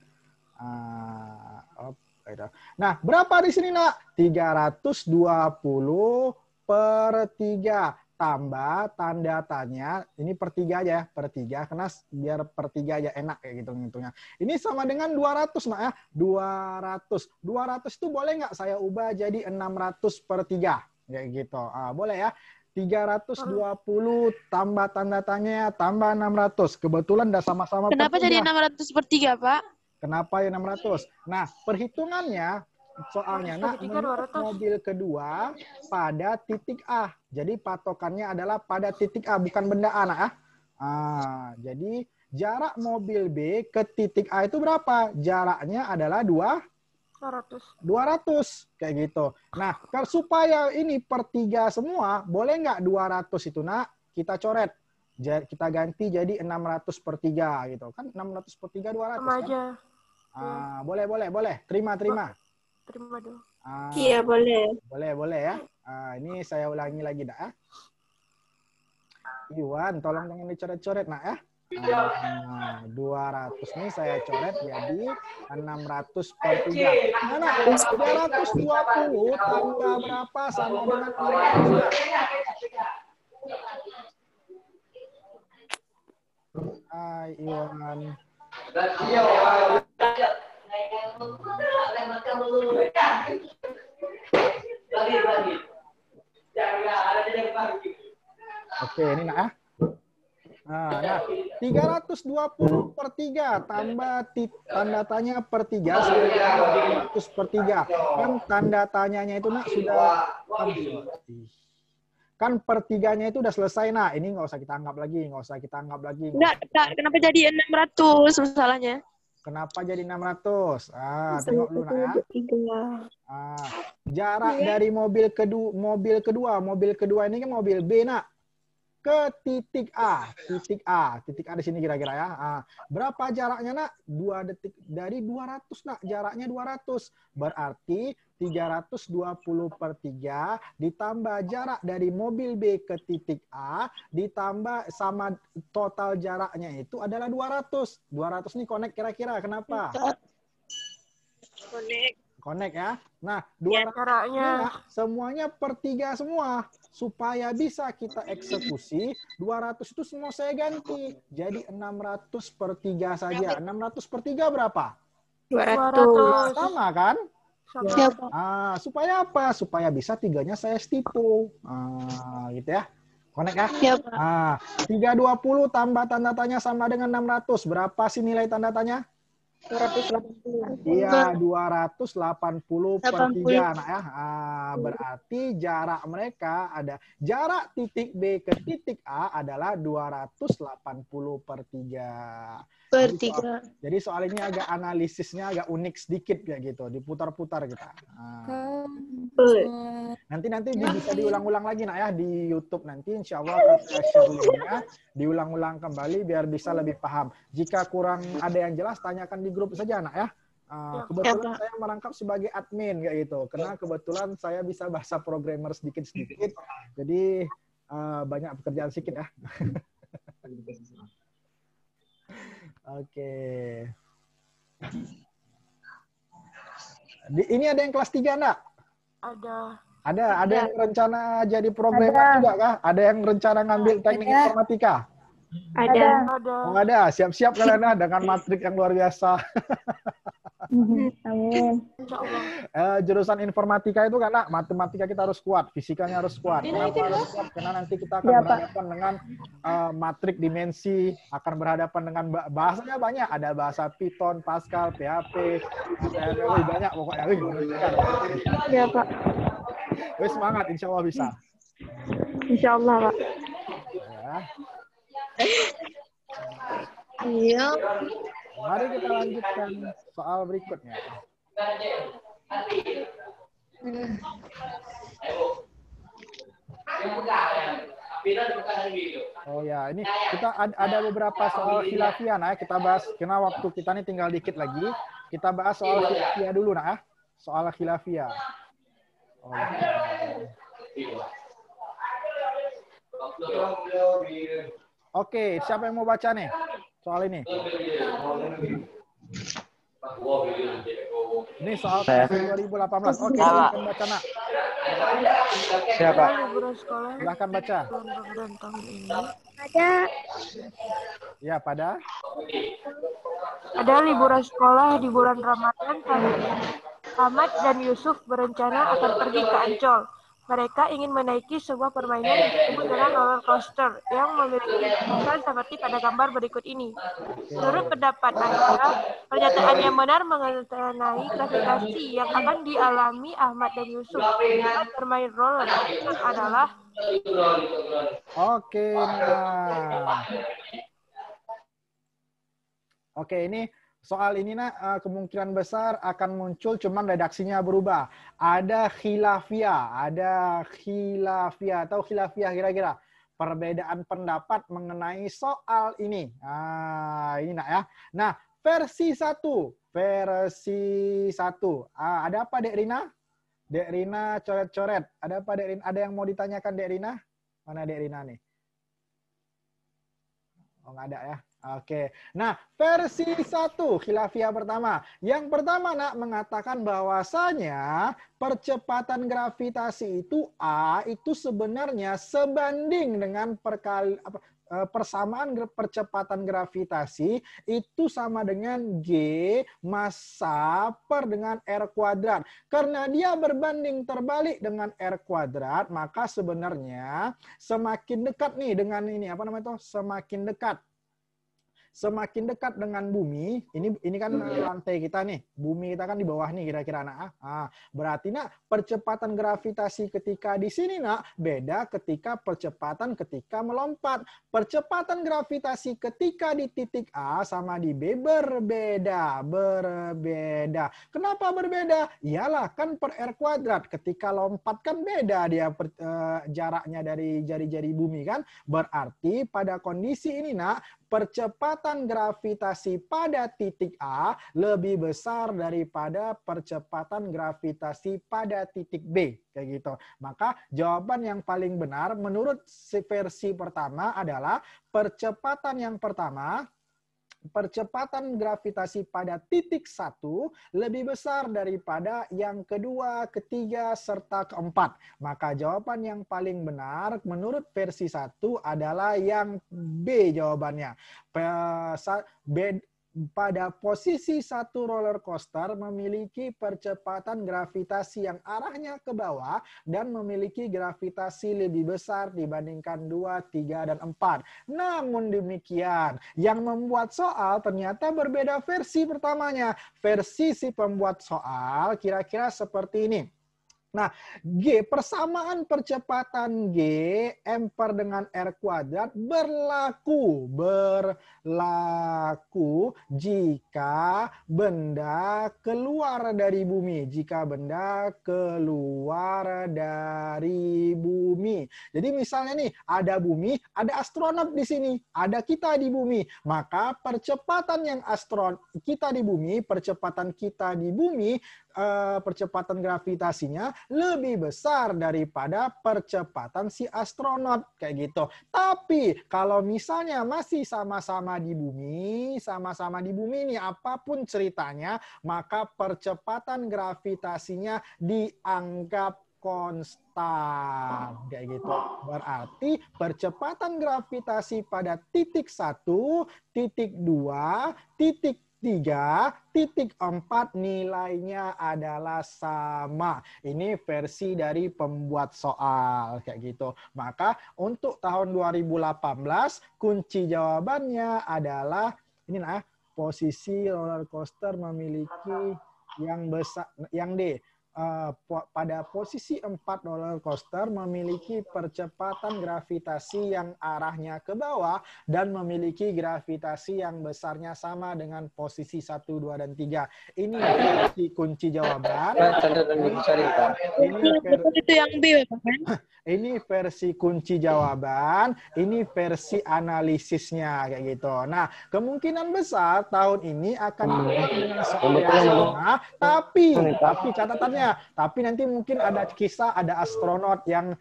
Nah, berapa di sini 320/3 tambah tanda tanya. Ini per 3 aja, per 3 karena biar per 3 aja enak kayak gitu ngitungnya. Ini sama dengan 200 ya. 200 itu boleh nggak saya ubah jadi 600/3 kayak gitu. Boleh ya. 320 tambah tanda tanya tambah 600. Kebetulan udah sama-sama. Kenapa jadi 600/3, Pak? Kenapa ya 600? Nah, perhitungannya soalnya menurut mobil kedua pada titik A. Jadi patokannya adalah pada titik A, bukan benda A jadi jarak mobil B ke titik A itu berapa? Jaraknya adalah 200 kayak gitu. Nah, supaya ini per 3 semua, boleh nggak 200 itu kita coret. Kita ganti jadi 600/3 gitu. Kan 600/3 200 sama kan? aja. Boleh. Terima. Terima dong. Iya, boleh. Boleh ya. Ini saya ulangi lagi Iwan, tolong jangan dicoret-coret ya. 200 nih saya coret jadi 600/3. 320 tambah berapa sama dengan 600? Iwan. Oke, ini Nah, 320/3 tambah tanda tanya per 3 300/3. Kan tanda tanyanya itu sudah kan per 3-nya itu udah selesai ini nggak usah kita anggap lagi. Enggak, kenapa jadi 600 masalahnya? Kenapa jadi 600? Tengok dulu jarak dari mobil kedua ini kan mobil B ke titik A. Titik A di sini kira-kira ya. Berapa jaraknya 2 detik dari 200 jaraknya 200. Berarti 320/3 ditambah jarak dari mobil B ke titik A ditambah sama total jaraknya itu adalah 200. 200 nih connect kira-kira kenapa? Connect ya. Nah, 200 caranya. Semuanya per 3 semua. Supaya bisa kita eksekusi, 200 itu semua saya ganti. Jadi 600 per 3 saja. 600 per 3 berapa? 200. Sama kan? Sama. Supaya apa? Supaya bisa 3-nya saya stipu. Gitu ya. Connect ya? 320 tambah tanda tanya sama dengan 600. Berapa sih nilai tanda tanya? 280. Iya, 280 per 3 anak ya. Berarti jarak mereka ada jarak titik B ke titik A adalah 280 per 3. Jadi soal ini agak analisisnya agak unik sedikit kayak gitu, diputar-putar kita. Nanti bisa diulang-ulang lagi nak ya di YouTube nanti, insya Allah saya share linknya, diulang-ulang kembali biar bisa lebih paham. Jika kurang ada yang jelas tanyakan di grup saja nak ya. Kebetulan saya merangkap sebagai admin kayak gitu, karena kebetulan saya bisa bahasa programmer sedikit-sedikit, jadi banyak pekerjaan sedikit ya. Oke. Ini ada yang kelas 3 enggak? Ada yang rencana jadi programmer juga kah? Ada yang rencana ngambil teknik informatika? Ada. Oh, ada. Siap-siap kalian dengan matrik yang luar biasa. Amin. Jurusan informatika itu karena matematika kita harus kuat, fisikanya harus kuat. Kenapa harus kuat? Karena nanti kita akan berhadapan dengan matrik dimensi, akan berhadapan dengan bahasanya banyak. Ada bahasa Python, Pascal, PHP, banyak pokoknya. Iya, Pak. Wih, semangat, insya Allah bisa. Insya Allah, Pak. Iya. Mari kita lanjutkan soal berikutnya. Oh ya, ini kita ada beberapa soal khilafiyah nah, kita bahas karena waktu kita ini tinggal dikit lagi. Kita bahas soal khilafiyah dulu nah, soal khilafiyah. Oke, siapa yang mau baca nih soal ini? Ini soal 2018. Oke, silakan baca nak. Siapa? Silakan baca. Ada. Ya, pada. Ada liburan sekolah di bulan Ramadan. Ahmad dan Yusuf berencana akan pergi ke Ancol. Mereka ingin menaiki sebuah permainan yang disebut dengan roller coaster yang memiliki lintasan seperti pada gambar berikut ini. Menurut pendapat Anda, pernyataan yang benar mengenai gravitasi yang akan dialami Ahmad dan Yusuf saat bermain roller coaster adalah? Oke, nah. Oke, ini soal ini nak kemungkinan besar akan muncul, cuman redaksinya berubah. Ada khilafiyah atau khilafiyah kira-kira perbedaan pendapat mengenai soal ini. Ini nak ya. Nah, versi 1. Ada apa Dek Rina? Dek Rina coret-coret. Ada apa Dek Rina? Ada yang mau ditanyakan Dek Rina? Mana Dek Rina nih? Oh, nggak ada ya. Oke. Nah, versi 1 khilafiyah pertama. Yang pertama nak mengatakan bahwasanya percepatan gravitasi itu A itu sebenarnya sebanding dengan persamaan percepatan gravitasi itu sama dengan G massa per dengan R kuadrat. Karena dia berbanding terbalik dengan R kuadrat, maka sebenarnya semakin dekat nih dengan ini apa namanya itu? Semakin dekat dengan bumi, ini kan lantai kita nih, bumi kita kan di bawah nih kira-kira nak. Berarti nak percepatan gravitasi ketika di sini nak beda ketika percepatan ketika melompat. Percepatan gravitasi ketika di titik A sama di B berbeda. Kenapa berbeda? Iyalah kan per R kuadrat. Ketika lompat kan beda dia jaraknya dari jari-jari bumi kan. Berarti pada kondisi ini nak percepatan gravitasi pada titik A lebih besar daripada percepatan gravitasi pada titik B. Kayak gitu. Maka jawaban yang paling benar menurut versi pertama adalah percepatan yang pertama percepatan gravitasi pada titik 1 lebih besar daripada yang kedua, ketiga, serta keempat. Maka jawaban yang paling benar menurut versi 1 adalah yang B jawabannya. Pada posisi satu roller coaster memiliki percepatan gravitasi yang arahnya ke bawah dan memiliki gravitasi lebih besar dibandingkan 2, 3, dan 4. Namun demikian, yang membuat soal ternyata berbeda versi pertamanya. Versi si pembuat soal kira-kira seperti ini. Nah, G, persamaan percepatan G, M per dengan R kuadrat berlaku jika benda keluar dari bumi. Jika benda keluar dari bumi. Jadi misalnya nih, ada bumi, ada astronot di sini, ada kita di bumi. Maka percepatan yang kita di bumi, percepatan kita di bumi, percepatan gravitasinya lebih besar daripada percepatan si astronot kayak gitu. Tapi kalau misalnya masih sama-sama di bumi nih apapun ceritanya, maka percepatan gravitasinya dianggap konstan kayak gitu. Berarti percepatan gravitasi pada titik 1, titik 2, titik 3, titik 4 nilainya adalah sama. Ini versi dari pembuat soal kayak gitu. Maka untuk tahun 2018 kunci jawabannya adalah ini nah, posisi roller coaster memiliki yang besar, yang D. Pada posisi 4 roller coaster memiliki percepatan gravitasi yang arahnya ke bawah dan memiliki gravitasi yang besarnya sama dengan posisi 1, 2, dan 3. Ini versi kunci jawaban. Ini versi kunci jawaban, ini versi analisisnya kayak gitu. Nah, kemungkinan besar tahun ini akan dengan soal yang sama, tapi catatannya, tapi nanti mungkin ada kisah ada astronot yang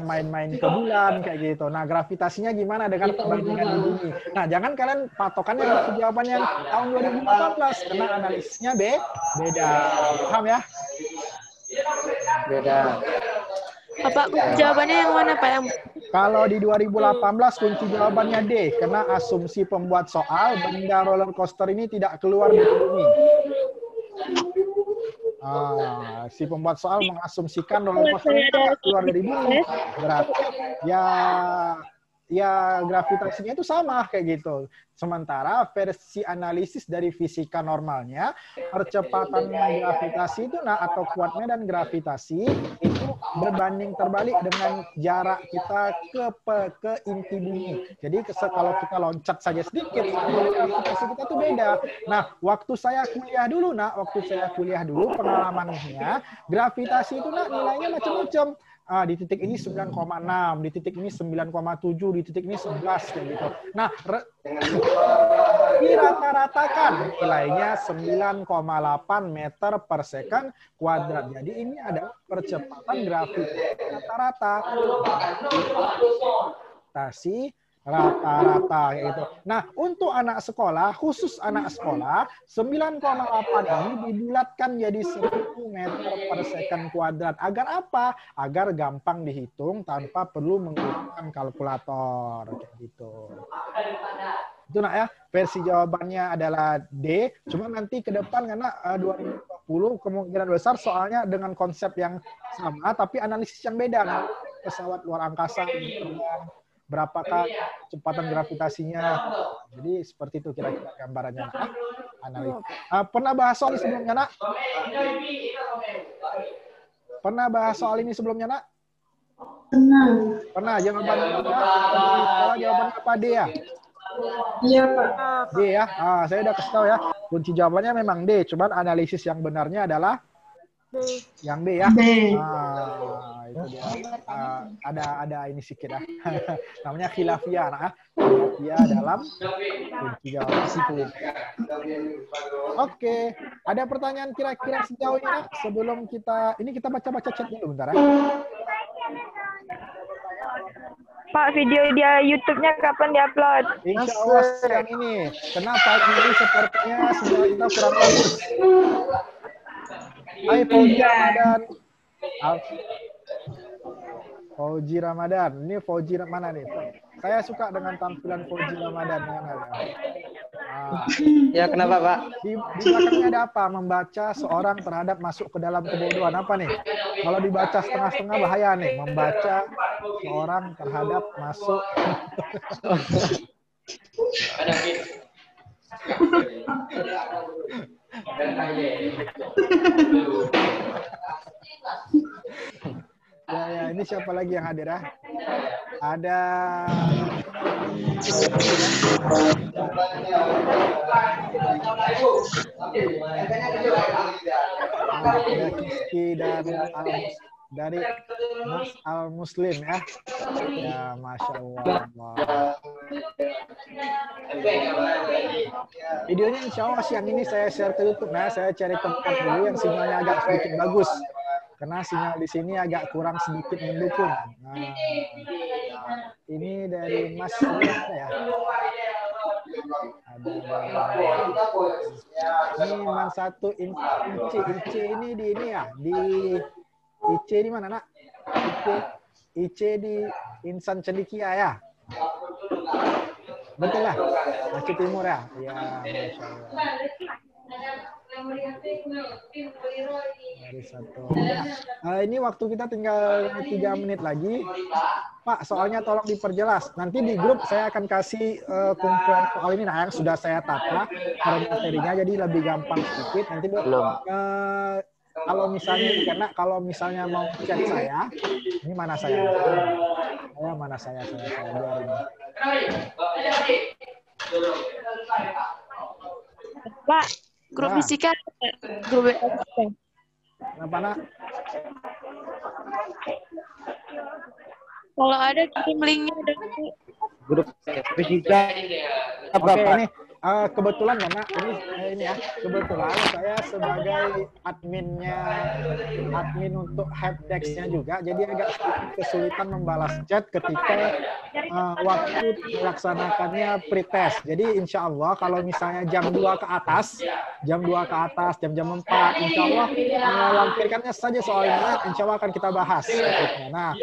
main-main ke bulan kayak gitu. Nah, gravitasinya gimana dengan perbandingan di bumi? Nah, jangan kalian patokannya ke jawaban yang tahun 2018 karena analisisnya beda. Paham ya? Beda. Bapak, jawabannya yang mana Pak? Yang kalau di 2018 kunci jawabannya D, karena asumsi pembuat soal benda roller coaster ini tidak keluar dari bumi. Si pembuat soal mengasumsikan roller coaster ini tidak keluar dari bumi. Berarti ya gravitasinya itu sama kayak gitu. Sementara versi analisis dari fisika normalnya, percepatan gravitasi itu atau kuatnya dan gravitasi itu berbanding terbalik dengan jarak kita ke inti bumi. Jadi kalau kita loncat saja sedikit, gravitasi kita tuh beda. Nah, waktu saya kuliah dulu pengalamannya, gravitasi itu nilainya macam-macam. Di titik ini 9,6, di titik ini 9,7, di titik ini 11 kayak gitu. Nah, dirata-ratakan nilainya 9,8 meter per second kuadrat. Jadi ini adalah percepatan gravitasi rata-rata. Rata-rata gitu. Nah, untuk anak sekolah, khusus anak sekolah, 9,8 ini dibulatkan jadi 1000 meter per second kuadrat. Agar apa? Agar gampang dihitung tanpa perlu menggunakan kalkulator kayak gitu. Itu ya, versi jawabannya adalah D. Cuma nanti ke depan karena 2020 kemungkinan besar soalnya dengan konsep yang sama tapi analisis yang beda. Pesawat luar angkasa berapakah kecepatan gravitasinya. Jadi seperti itu kira-kira gambarannya. Analisis. Pernah bahas soal ini sebelumnya, Nak? Pernah bahas soal ini sebelumnya, Nak? Pernah. Jawabannya apa? D ya? Iya, Pak. D ya. Saya udah kasih tahu ya. Kunci jawabannya memang D. Cuman analisis yang benarnya adalah yang B ya. Itu dia. Ada ini sedikit ya. Namanya khilafiyah, nah. Khilafiyah dalam kunci jawaban itu. Oke, ada pertanyaan kira-kira sejauh ini sebelum kita baca-baca chat dulu bentar ya. Pak, video dia YouTube-nya kapan diupload? Insya Allah siang ini. Kenapa ini sepertinya sinyal kita kurang bagus. Hai Fauji Ramadan. Fauji Ramadan. Ini Fauji mana nih? Saya suka dengan tampilan Fauji Ramadan. Ya, kenapa Pak? Di belakangnya ada apa? Membaca seorang terhadap masuk ke dalam kebodohan. Apa nih? Kalau dibaca setengah-setengah bahaya nih. Membaca seorang terhadap masuk. Ya, ini siapa lagi yang hadir ya? Ada Rizky dan dari Mas Al Muslim ya. Ya, Masya Allah. Videonya insya Allah siang ini saya share ke YouTube. Nah, saya cari tempat dulu yang sinyalnya agak sedikit bagus. Karena sinyal di sini agak kurang sedikit mendukung. Nah, ini dari Mas ya. Ini Man 1 IC ini di ini ya, di IC di mana nak? IC di Insan Cendekia ya. Betul lah, Aceh Timur ya. Ya, Masya Allah. Dari satu. Ini waktu kita tinggal 3 menit lagi. Pak, soalnya tolong diperjelas. Nanti di grup saya akan kasih kumpulan soal ini yang sudah saya tata materinya, jadi lebih gampang sedikit. Nanti kalau misalnya mau chat saya, ini mana saya? Mana saya biar ini. Pak, grup fisika, grup Kenapa nak? kalau ada kirim linknya Grup fisika. Oke, ini kebetulan karena ini ya, kebetulan saya sebagai admin untuk helpdesk-nya juga, jadi agak kesulitan membalas chat ketika waktu melaksanakannya pretest. Jadi insya Allah kalau misalnya jam 2 ke atas, jam 4, insya Allah lampirkannya saja soalnya, insya Allah akan kita bahas. Nah,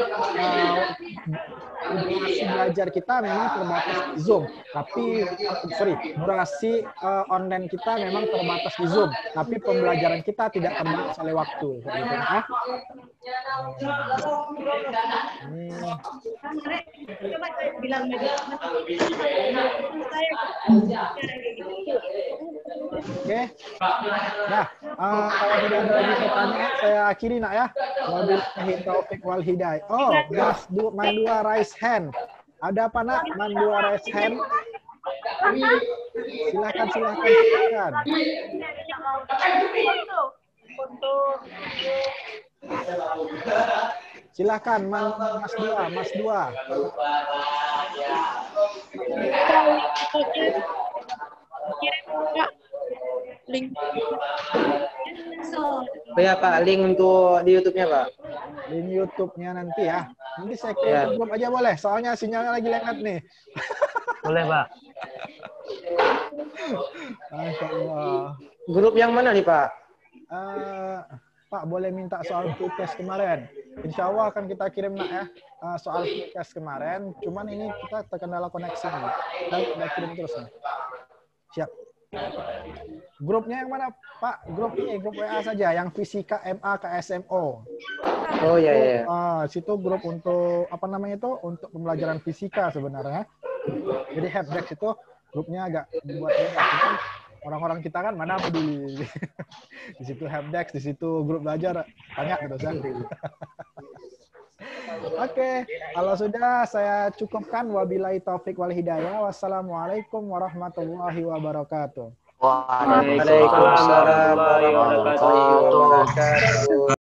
durasi belajar kita memang terbatas di Zoom, tapi durasi online kita memang terbatas di Zoom, tapi pembelajaran kita tidak terbatas oleh waktu. Oke. Nah, kalau tidak ada lagi pertanyaan, saya akhiri nak ya. Wabillahi taufiq wal hidayah. Oh, Mandua raise hand. Ada apa nak? Mandua raise hand. Silakan. Silakan Mas Dua. link. Ya Pak, link untuk di YouTube-nya Pak. Link YouTube-nya nanti ya. Nanti saya kirim grup aja boleh. Soalnya sinyalnya lagi lewat nih. Boleh Pak. Masya Allah. Grup yang mana nih Pak? Pak boleh minta soal test kemarin. Insya Allah akan kita kirim nak ya soal test kemarin. Cuman ini kita terkendala koneksi nih. Kita kirim terus nih. Siap. Grupnya yang mana Pak? Grup WA saja. Yang fisika MA ke SMO. Oh iya. Situ grup untuk apa namanya itu? Untuk pembelajaran fisika sebenarnya. Jadi helpdesk itu grupnya agak dibuat orang-orang kita kan mana peduli. Di situ helpdesk, di situ grup belajar, tanya gitu kan. Oke, kalau sudah saya cukupkan. Wabillahi taufik wal hidayah. Wassalamualaikum warahmatullahi wabarakatuh. Waalaikumsalam warahmatullahi wabarakatuh.